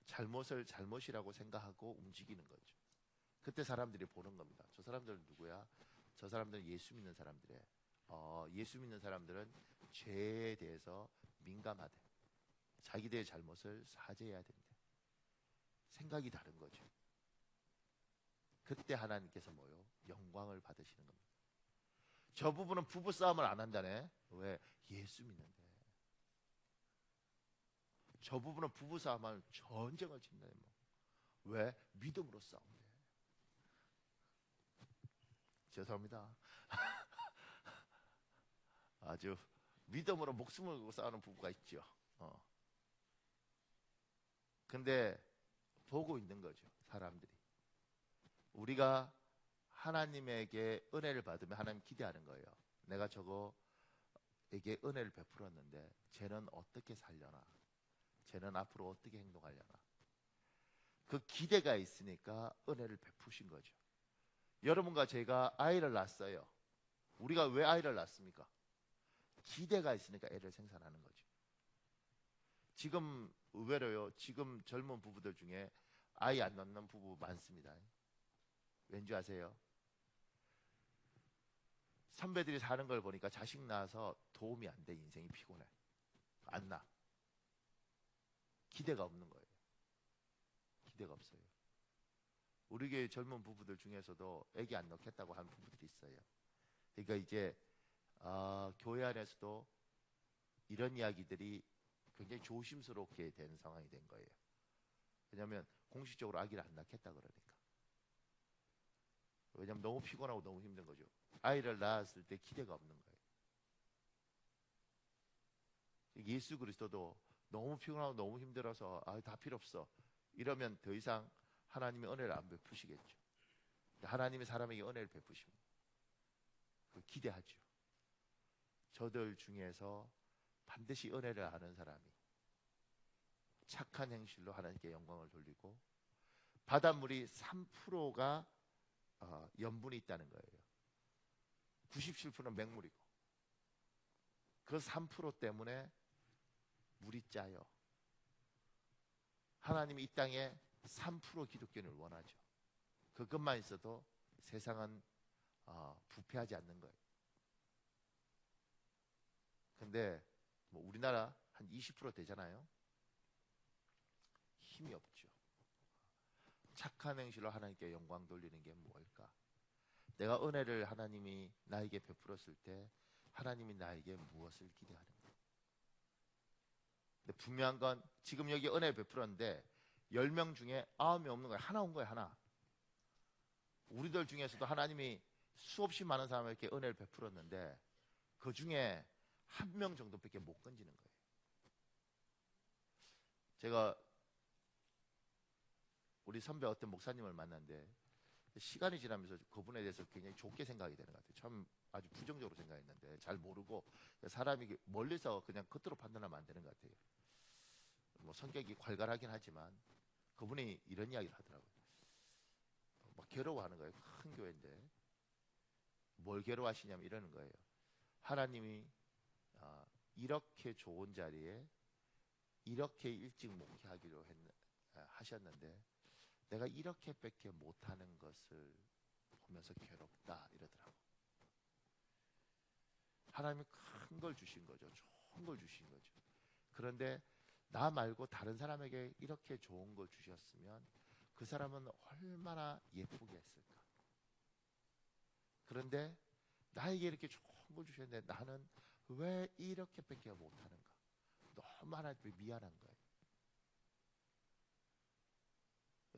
잘못을 잘못이라고 생각하고 움직이는 거죠. 그때 사람들이 보는 겁니다. 저 사람들은 누구야? 저 사람들은 예수 믿는 사람들이에요. 예수 믿는 사람들은 죄에 대해서 민감하대. 자기들의 잘못을 사죄해야 된대. 생각이 다른 거죠. 그때 하나님께서 뭐요? 영광을 받으시는 겁니다. 저 부분은 부부싸움을 안 한다네. 왜? 예수 믿는데. 저 부분은 부부싸움을 전쟁을 친다네. 뭐. 왜? 믿음으로 싸운대. 죄송합니다. 아주 믿음으로 목숨을 걸고 싸우는 부부가 있죠. 근데 보고 있는 거죠. 사람들이. 우리가 하나님에게 은혜를 받으면 하나님 기대하는 거예요. 내가 저거에게 은혜를 베풀었는데 쟤는 어떻게 살려나? 쟤는 앞으로 어떻게 행동하려나? 그 기대가 있으니까 은혜를 베푸신 거죠. 여러분과 제가 아이를 낳았어요. 우리가 왜 아이를 낳습니까? 기대가 있으니까 애를 생산하는 거죠. 지금 의외로요, 지금 젊은 부부들 중에 아이 안 낳는 부부 많습니다. 왠지 아세요? 선배들이 사는 걸 보니까 자식 낳아서 도움이 안 돼. 인생이 피곤해. 안 낳아. 기대가 없는 거예요. 기대가 없어요. 우리 교회 젊은 부부들 중에서도 애기 안 낳겠다고 하는 부부들이 있어요. 그러니까 이제 교회 안에서도 이런 이야기들이 굉장히 조심스럽게 된 상황이 된 거예요. 왜냐하면 공식적으로 아기를 안 낳겠다 그러니까. 왜냐하면 너무 피곤하고 너무 힘든 거죠. 아이를 낳았을 때 기대가 없는 거예요. 예수 그리스도도 너무 피곤하고 너무 힘들어서 다 필요 없어 이러면 더 이상 하나님의 은혜를 안 베푸시겠죠. 하나님이 사람에게 은혜를 베푸십니다. 기대하죠. 저들 중에서 반드시 은혜를 아는 사람이 착한 행실로 하나님께 영광을 돌리고, 바닷물이 3%가 염분이 있다는 거예요. 97%는 맹물이고, 그 3% 때문에 물이 짜요. 하나님이 이 땅에 3% 기독교인을 원하죠. 그것만 있어도 세상은 부패하지 않는 거예요. 근데 우리나라 한 20% 되잖아요. 힘이 없죠. 착한 행실로 하나님께 영광 돌리는 게 뭘까? 내가 은혜를 하나님이 나에게 베풀었을 때 하나님이 나에게 무엇을 기대하는가? 근데 분명한 건 지금 여기 은혜 베풀었는데 10명 중에 9명 없는 거예요. 하나 온 거예요. 하나. 우리들 중에서도 하나님이 수없이 많은 사람에게 은혜를 베풀었는데 그 중에 1명 정도밖에 못 건지는 거예요. 제가 우리 선배 어떤 목사님을 만났는데 시간이 지나면서 그분에 대해서 굉장히 좋게 생각이 되는 것 같아요. 처음 아주 부정적으로 생각했는데 잘 모르고 사람이 멀리서 그냥 겉으로 판단하면 안 되는 것 같아요. 성격이 괄괄하긴 하지만 그분이 이런 이야기를 하더라고요. 막 괴로워하는 거예요. 큰 교회인데 뭘 괴로워하시냐면 이러는 거예요. 하나님이 이렇게 좋은 자리에 이렇게 일찍 목회하기로 하셨는데 내가 이렇게밖에 못하는 것을 보면서 괴롭다 이러더라고. 하나님이 큰 걸 주신 거죠. 좋은 걸 주신 거죠. 그런데 나 말고 다른 사람에게 이렇게 좋은 걸 주셨으면 그 사람은 얼마나 예쁘게 했을까. 그런데 나에게 이렇게 좋은 걸 주셨는데 나는 왜 이렇게밖에 못하는가. 너무 하나님께 미안한 거예요.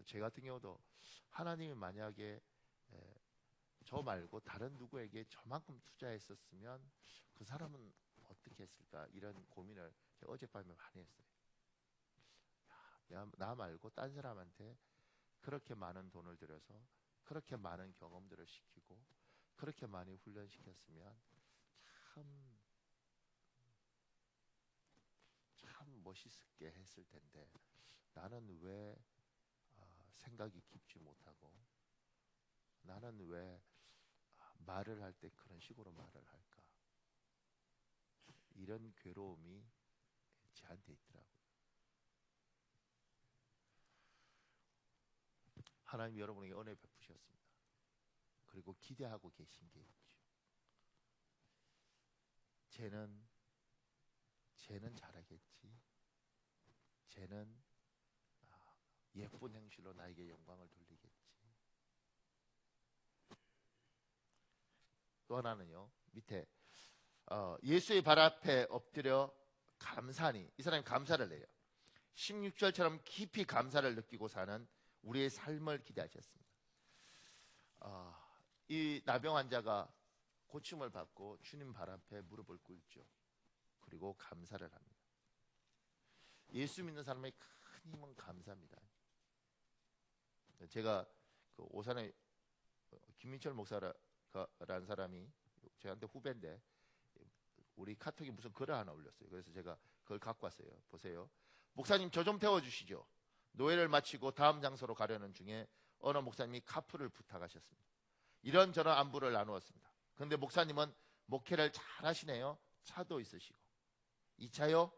제 같은 경우도 하나님이 만약에 저 말고 다른 누구에게 저만큼 투자했었으면 그 사람은 어떻게 했을까 이런 고민을 어젯밤에 많이 했어요. 나 말고 딴 사람한테 그렇게 많은 돈을 들여서 그렇게 많은 경험들을 시키고 그렇게 많이 훈련시켰으면 참 멋있게 했을 텐데 나는 왜 생각이 깊지 못하고 나는 왜 말을 할 때 그런 식으로 말을 할까? 이런 괴로움이 저한테 있더라고요. 하나님 여러분에게 은혜 베푸셨습니다. 그리고 기대하고 계신 게 있죠. 쟤는 잘하겠지. 쟤는 예쁜 행실로 나에게 영광을 돌리겠지. 또 하나는요. 밑에 예수의 발 앞에 엎드려 감사하니 이 사람이 감사를 해요. 16절처럼 깊이 감사를 느끼고 사는 우리의 삶을 기대하셨습니다. 이 나병 환자가 고침을 받고 주님 발 앞에 무릎을 꿇죠. 그리고 감사를 합니다. 예수 믿는 사람의 큰 힘은 감사입니다. 제가 그 오산의 김민철 목사라는 사람이 저한테 후배인데 우리 카톡에 무슨 글을 하나 올렸어요. 그래서 제가 그걸 갖고 왔어요. 보세요. 목사님 저 좀 태워주시죠. 노예를 마치고 다음 장소로 가려는 중에 어느 목사님이 카풀을 부탁하셨습니다. 이런저런 안부를 나누었습니다. 그런데 목사님은 목회를 잘 하시네요. 차도 있으시고. 이 차요?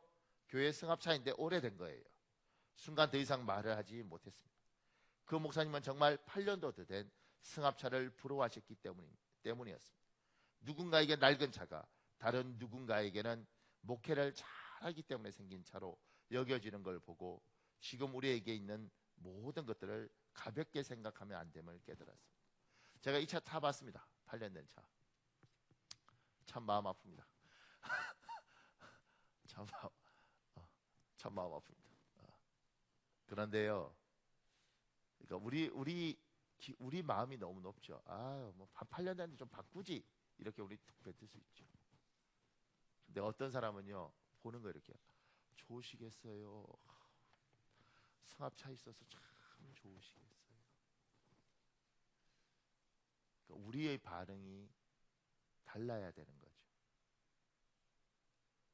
교회 승합차인데 오래된 거예요. 순간 더 이상 말을 하지 못했습니다. 그 목사님은 정말 8년도 더 된 승합차를 부러워하셨기 때문이었습니다. 누군가에게 낡은 차가 다른 누군가에게는 목회를 잘하기 때문에 생긴 차로 여겨지는 걸 보고 지금 우리에게 있는 모든 것들을 가볍게 생각하면 안 됨을 깨달았습니다. 제가 이 차 타봤습니다. 8년 된 차. 참 마음 아픕니다. 참 마음 아픕니다. 그런데요, 그러니까 우리 마음이 너무 높죠. 뭐 8년 됐는데 좀 바꾸지. 이렇게 우리 툭 뱉을 수 있죠. 근데 어떤 사람은요, 보는 거 이렇게 좋으시겠어요. 승합차 있어서 참 좋으시겠어요. 그러니까 우리의 반응이 달라야 되는 거죠.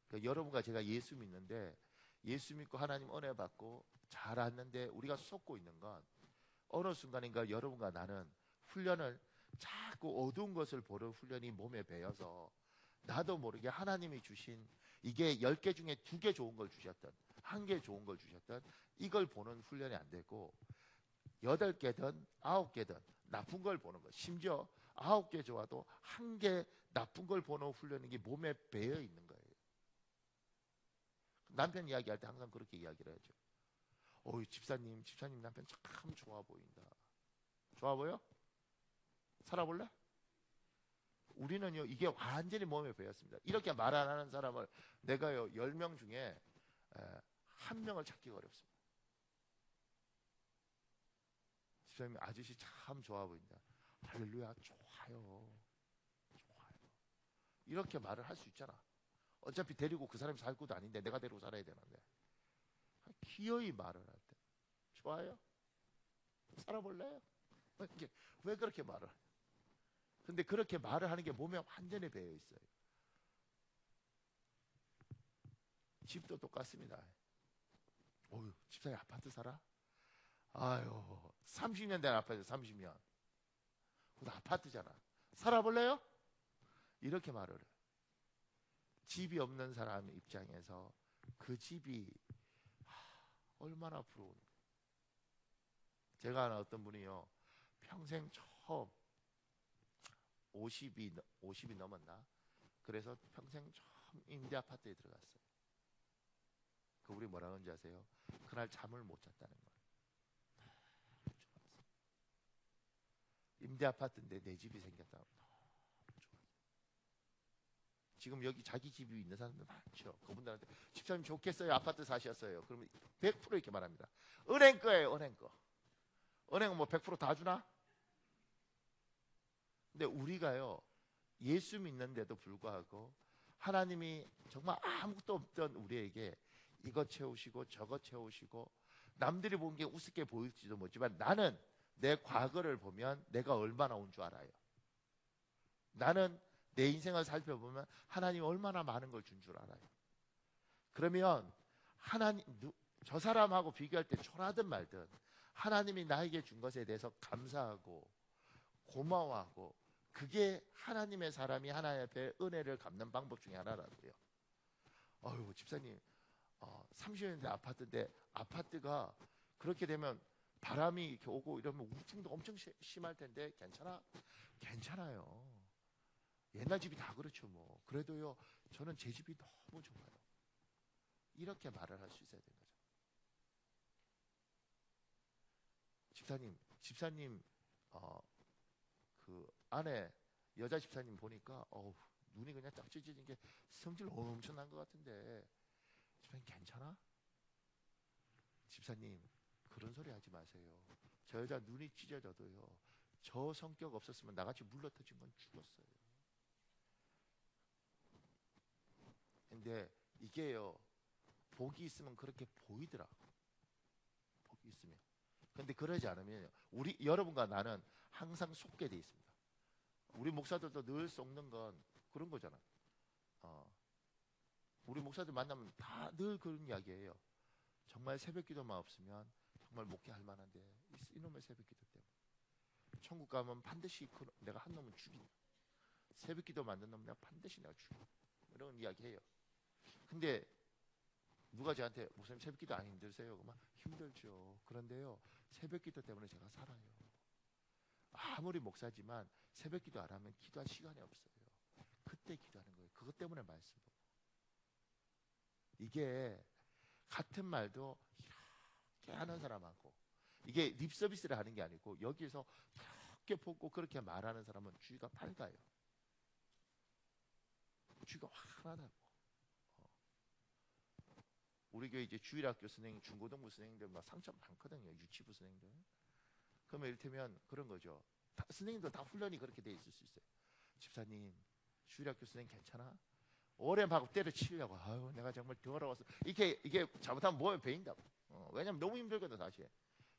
그러니까 여러분과 제가 예수 믿는데 예수 믿고 하나님 은혜 받고 잘 왔는데 우리가 쏟고 있는 건 어느 순간인가 여러분과 나는 훈련을 자꾸 어두운 것을 보는 훈련이 몸에 배어서 나도 모르게 하나님이 주신 이게 10개 중에 2개 좋은 걸 주셨던 1개 좋은 걸 주셨던 이걸 보는 훈련이 안 되고 8개든 9개든 나쁜 걸 보는 거, 심지어 9개 좋아도 1개 나쁜 걸 보는 훈련이 몸에 배어 있는 거예요. 남편 이야기할 때 항상 그렇게 이야기를 하죠. 집사님 남편 참 좋아 보인다. 좋아 보여? 살아볼래? 우리는요, 이게 완전히 몸에 배었습니다. 이렇게 말 안 하는 사람을 내가요, 10명 중에 1명을 찾기가 어렵습니다. 집사님, 아저씨 참 좋아 보인다. 할렐루야, 좋아요. 이렇게 말을 할 수 있잖아. 어차피 데리고 그 사람이 살 것도 아닌데 내가 데리고 살아야 되는데. 기어이 말을 할 때. 좋아요? 살아볼래요? 왜 그렇게 말을 해요? 근데 그렇게 말을 하는 게 몸에 완전히 배어 있어요. 집도 똑같습니다. 집사님 아파트 살아? 30년 된 아파트, 30년. 그것도 아파트잖아. 살아볼래요? 이렇게 말을 해요. 집이 없는 사람 입장에서 그 집이 얼마나 부러운가. 제가 아는 어떤 분이요, 평생 처음 50이 넘었나? 그래서 평생 처음 임대 아파트에 들어갔어요. 우리 뭐라 그런지 아세요? 그날 잠을 못 잤다는 거예요. 임대 아파트인데 내 집이 생겼다. 지금 여기 자기 집이 있는 사람들 많죠. 그분들한테 집사님 좋겠어요, 아파트 사셨어요? 그러면 100% 이렇게 말합니다. 은행 거예요, 은행 거. 은행은 뭐 100%다 주나? 근데 우리가요, 예수 믿는데도 불구하고 하나님이 정말 아무것도 없던 우리에게 이것 채우시고 저것 채우시고, 남들이 보는 게 우습게 보일지도 모르지만 나는 내 과거를 보면 내가 얼마나 온 줄 알아요. 나는 내 인생을 살펴보면 하나님 얼마나 많은 걸 준 줄 알아요. 그러면 저 사람하고 비교할 때 초라든 말든 하나님이 나에게 준 것에 대해서 감사하고 고마워하고, 그게 하나님의 사람이 하나님 앞에 은혜를 갚는 방법 중에 하나라고요. 집사님 30년대 아파트인데 아파트가 그렇게 되면 바람이 이렇게 오고 이러면 우풍도 엄청 심할 텐데 괜찮아? 괜찮아요. 옛날 집이 다 그렇죠 뭐. 그래도요, 저는 제 집이 너무 좋아요. 이렇게 말을 할 수 있어야 되는 거죠. 집사님 그 안에 여자 집사님 보니까 눈이 그냥 딱 찢어진 게 성질 엄청난 것 같은데 집사님 괜찮아? 집사님 그런 소리 하지 마세요. 저 여자 눈이 찢어져도요, 저 성격 없었으면 나같이 물러터진 건 죽었어요. 근데 이게요, 복이 있으면 그렇게 보이더라. 복이 있으면. 근데 그러지 않으면 여러분과 나는 항상 속게 돼 있습니다. 우리 목사들도 늘 속는 건 그런 거잖아. 우리 목사들 만나면 다 늘 그런 이야기예요. 정말 새벽 기도만 없으면 정말 목회할 만한데, 이놈의 새벽 기도 때문에. 천국 가면 반드시 내가 한 놈은 죽인다. 새벽기도 만든 놈 내가 반드시 내가 죽인다. 이런 이야기 해요. 근데 누가 저한테 목사님 새벽기도 안 힘드세요? 그러면 힘들죠. 그런데요, 새벽기도 때문에 제가 살아요. 아무리 목사지만 새벽기도 안 하면 기도할 시간이 없어요. 그때 기도하는 거예요. 그것 때문에 말씀. 이게 같은 말도 이렇게 하는 사람하고, 이게 립서비스를 하는 게 아니고 여기서 그렇게 보고 그렇게 말하는 사람은 주의가 밝아요. 주의가 환하다고. 우리 교회 이제 주일학교 선생님, 중고등부 선생님들 막 상처 많거든요. 유치부 선생님들. 그러면 이를테면 그런 거죠. 선생님도 다 훈련이 그렇게 돼 있을 수 있어요. 집사님, 주일학교 선생님 괜찮아? 오래 막 때려치려고. 아유, 내가 정말 더러워서. 이게 잘못하면 몸에 배인다고. 왜냐면 너무 힘들거든, 사실.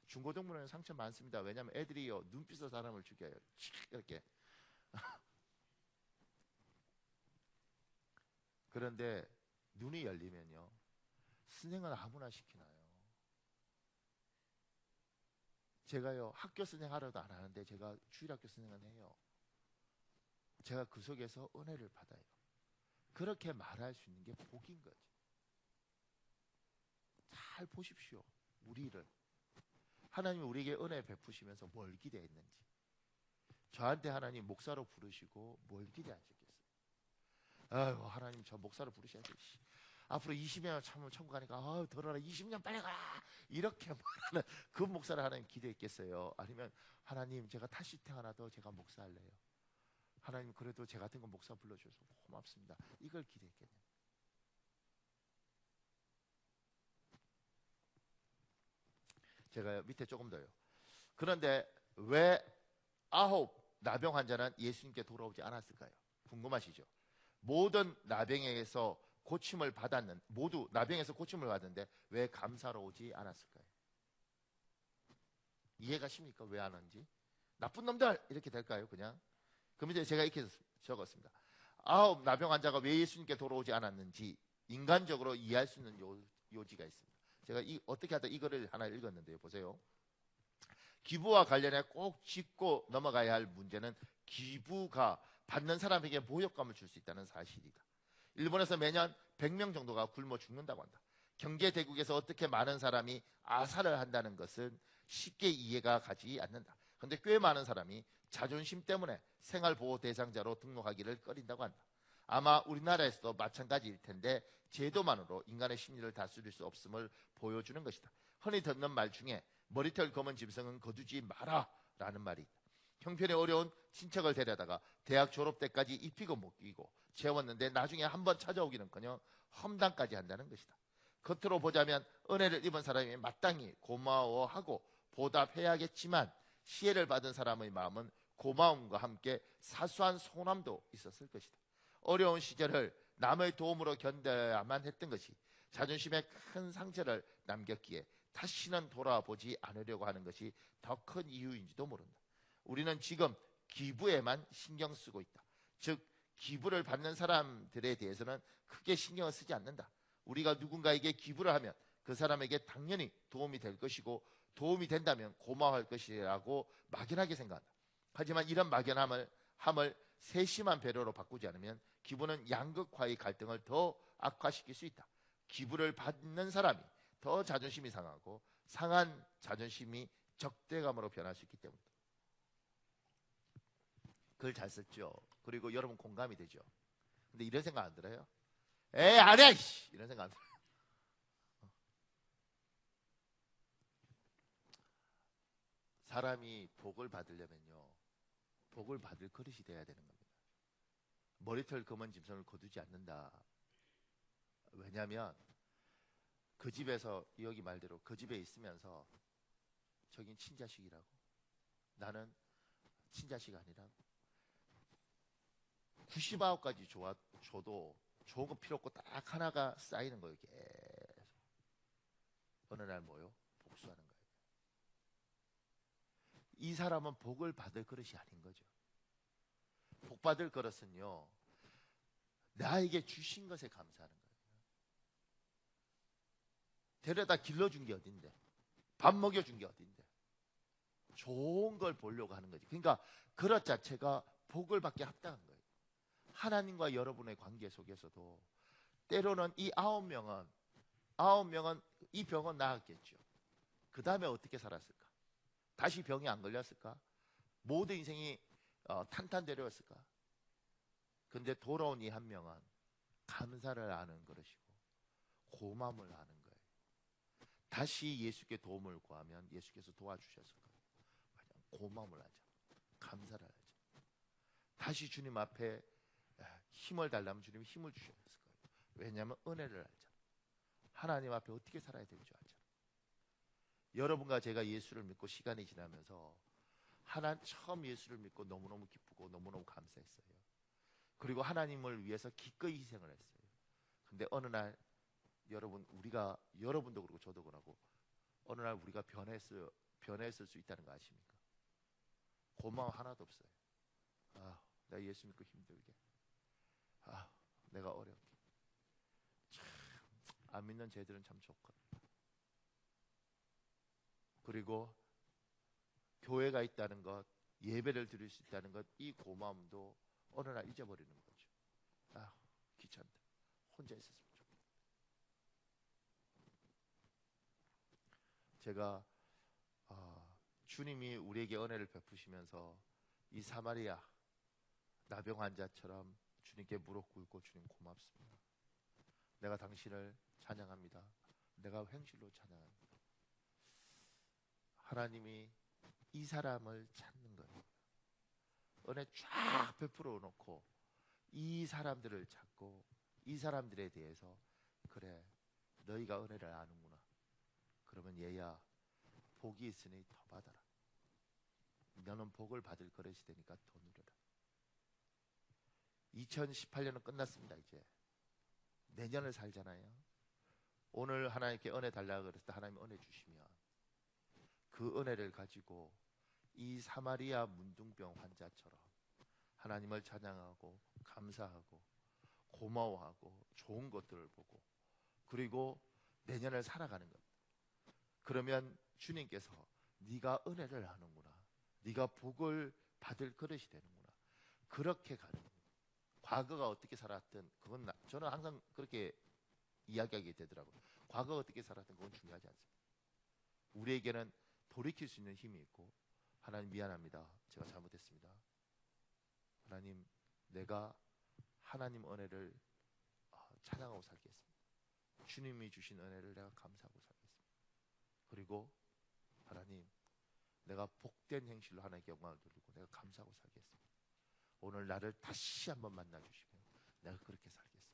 중고등부는 상처 많습니다. 왜냐면 애들이요, 눈빛으로 사람을 죽여요. 이렇게. 그런데 눈이 열리면요, 선생은 아무나 시키나요. 제가요, 학교 선생 하려도 안 하는데 제가 주일학교 선생은 해요. 제가 그 속에서 은혜를 받아요. 그렇게 말할 수 있는 게 복인 거지. 잘 보십시오. 우리를. 하나님이 우리에게 은혜 베푸시면서 뭘 기대했는지. 저한테 하나님 목사로 부르시고 뭘 기대하셨겠어요? 아유, 하나님 저 목사로 부르셔야지. 앞으로 20년 참으면 천국 가니까 아유 더러라 20년 빨리 가 이렇게 말하는 그 목사를 하나님 기대했겠어요? 아니면 하나님 제가 다시 태어나도 제가 목사할래요. 하나님 그래도 제 같은 건 목사 불러주셔서 고맙습니다. 이걸 기대했겠네요. 제가 밑에 조금 더요. 그런데 왜 9 나병 환자는 예수님께 돌아오지 않았을까요? 궁금하시죠? 모든 나병에서 고침을 받았는, 모두 나병에서 고침을 받았는데 왜 감사로 오지 않았을까요? 이해가십니까? 왜 안 왔는지? 나쁜 놈들 이렇게 될까요? 그냥? 그럼 이제 제가 이렇게 적었습니다. 9 나병 환자가 왜 예수님께 돌아오지 않았는지 인간적으로 이해할 수 있는 요지가 있습니다. 제가 어떻게 하다 이거를 하나 읽었는데요. 보세요. 기부와 관련해 꼭 짚고 넘어가야 할 문제는 기부가 받는 사람에게 모욕감을 줄 수 있다는 사실이다. 일본에서 매년 100명 정도가 굶어 죽는다고 한다. 경제 대국에서 어떻게 많은 사람이 아사를 한다는 것은 쉽게 이해가 가지 않는다. 그런데 꽤 많은 사람이 자존심 때문에 생활보호 대상자로 등록하기를 꺼린다고 한다. 아마 우리나라에서도 마찬가지일 텐데 제도만으로 인간의 심리를 다스릴 수 없음을 보여주는 것이다. 흔히 듣는 말 중에 머리털 검은 짐승은 거두지 마라 라는 말이 있다. 형편이 어려운 친척을 데려다가 대학 졸업 때까지 입히고 먹이고 채웠는데 나중에 한번 찾아오기는커녕 험담까지 한다는 것이다. 겉으로 보자면 은혜를 입은 사람이 마땅히 고마워하고 보답해야겠지만 시혜를 받은 사람의 마음은 고마움과 함께 사소한 소남도 있었을 것이다. 어려운 시절을 남의 도움으로 견뎌야만 했던 것이 자존심에 큰 상처를 남겼기에 다시는 돌아보지 않으려고 하는 것이 더 큰 이유인지도 모른다. 우리는 지금 기부에만 신경 쓰고 있다. 즉 기부를 받는 사람들에 대해서는 크게 신경을 쓰지 않는다. 우리가 누군가에게 기부를 하면 그 사람에게 당연히 도움이 될 것이고 도움이 된다면 고마워할 것이라고 막연하게 생각한다. 하지만 이런 막연함을 세심한 배려로 바꾸지 않으면 기부는 양극화의 갈등을 더 악화시킬 수 있다. 기부를 받는 사람이 더 자존심이 상하고 상한 자존심이 적대감으로 변할 수 있기 때문이다. 글 잘 썼죠. 그리고 여러분 공감이 되죠. 근데 이런 생각 안 들어요? 에이 아니야 이런 생각 안 들어요. 사람이 복을 받으려면요, 복을 받을 그릇이 돼야 되는 겁니다. 머리털 검은 짐승을 거두지 않는다. 왜냐하면 그 집에서, 여기 말대로 그 집에 있으면서 저긴 친자식이라고, 나는 친자식 아니라고, 99까지 줘도 좋은 거 필요 없고 딱 하나가 쌓이는 거예요. 계속 어느 날 뭐요? 복수하는 거예요. 이 사람은 복을 받을 그릇이 아닌 거죠. 복 받을 그릇은요, 나에게 주신 것에 감사하는 거예요. 데려다 길러준 게 어딘데, 밥 먹여준 게 어딘데, 좋은 걸 보려고 하는 거지. 그러니까 그것 자체가 복을 받게 합당한 거예요. 하나님과 여러분의 관계 속에서도 때로는 이 9명은 이 병은 나았겠죠. 그 다음에 어떻게 살았을까? 다시 병이 안 걸렸을까? 모든 인생이 탄탄대로였을까? 근데 돌아온 이 한 명은 감사를 하는 것이고 고마움을 하는 거예요. 다시 예수께 도움을 구하면 예수께서 도와주셨을 거예요. 고마움을 하자. 감사를 하자. 다시 주님 앞에 힘을 달라면 주님이 힘을 주셨을 거예요. 왜냐하면 은혜를 알자. 하나님 앞에 어떻게 살아야 될 줄 알자. 여러분과 제가 예수를 믿고 시간이 지나면서 처음 예수를 믿고 너무너무 기쁘고 너무너무 감사했어요. 그리고 하나님을 위해서 기꺼이 희생을 했어요. 근데 어느 날 여러분도 그렇고 저도 그러고 어느 날 우리가 변했을 수 있다는 거 아십니까? 고마움 하나도 없어요. 내가 예수 믿고 힘들게. 내가 어렵게. 참, 안 믿는 쟤들은 참 좋거든요. 그리고 교회가 있다는 것, 예배를 드릴 수 있다는 것, 이 고마움도 어느 날 잊어버리는 거죠. 귀찮다. 혼자 있었으면 좋겠다. 제가 주님이 우리에게 은혜를 베푸시면서 이 사마리아 나병 환자처럼 주님께 무릎 꿇고 주님 고맙습니다. 내가 당신을 찬양합니다. 내가 행실로 찬양합니다. 하나님이 이 사람을 찾는 거예요. 은혜 쫙 베풀어 놓고 이 사람들을 찾고 이 사람들에 대해서 그래 너희가 은혜를 아는구나. 그러면 얘야 복이 있으니 더 받아라. 너는 복을 받을 그릇이 되니까 더 누려라. 2018년은 끝났습니다. 이제 내년을 살잖아요. 오늘 하나님께 은혜 달라고 그랬을 때 하나님 은혜 주시면 그 은혜를 가지고 이 사마리아 문둥병 환자처럼 하나님을 찬양하고 감사하고 고마워하고 좋은 것들을 보고 그리고 내년을 살아가는 겁니다. 그러면 주님께서 네가 은혜를 하는구나. 네가 복을 받을 그릇이 되는구나. 그렇게 가는 겁니다. 과거가 어떻게 살았든 그건 저는 항상 그렇게 이야기하게 되더라고요. 과거가 어떻게 살았든 그건 중요하지 않습니다. 우리에게는 돌이킬 수 있는 힘이 있고 하나님 미안합니다. 제가 잘못했습니다. 하나님 내가 하나님 은혜를 찬양하고 살겠습니다. 주님이 주신 은혜를 내가 감사하고 살겠습니다. 그리고 하나님 내가 복된 행실로 하나님께 영광을 돌리고 내가 감사하고 살겠습니다. 오늘 나를 다시 한번 만나주시면 내가 그렇게 살겠습니다.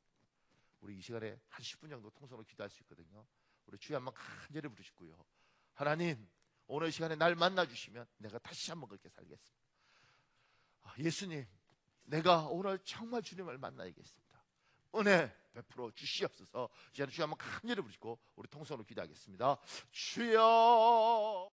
우리 이 시간에 한 10분 정도 통성으로 기도할 수 있거든요. 우리 주여 한번 간절히 부르시고요. 하나님 오늘 시간에 날 만나주시면 내가 다시 한번 그렇게 살겠습니다. 예수님 내가 오늘 정말 주님을 만나야겠습니다. 은혜 베풀어 주시옵소서. 이제는 주여 한번 간절히 부르시고 우리 통성으로 기도하겠습니다. 주여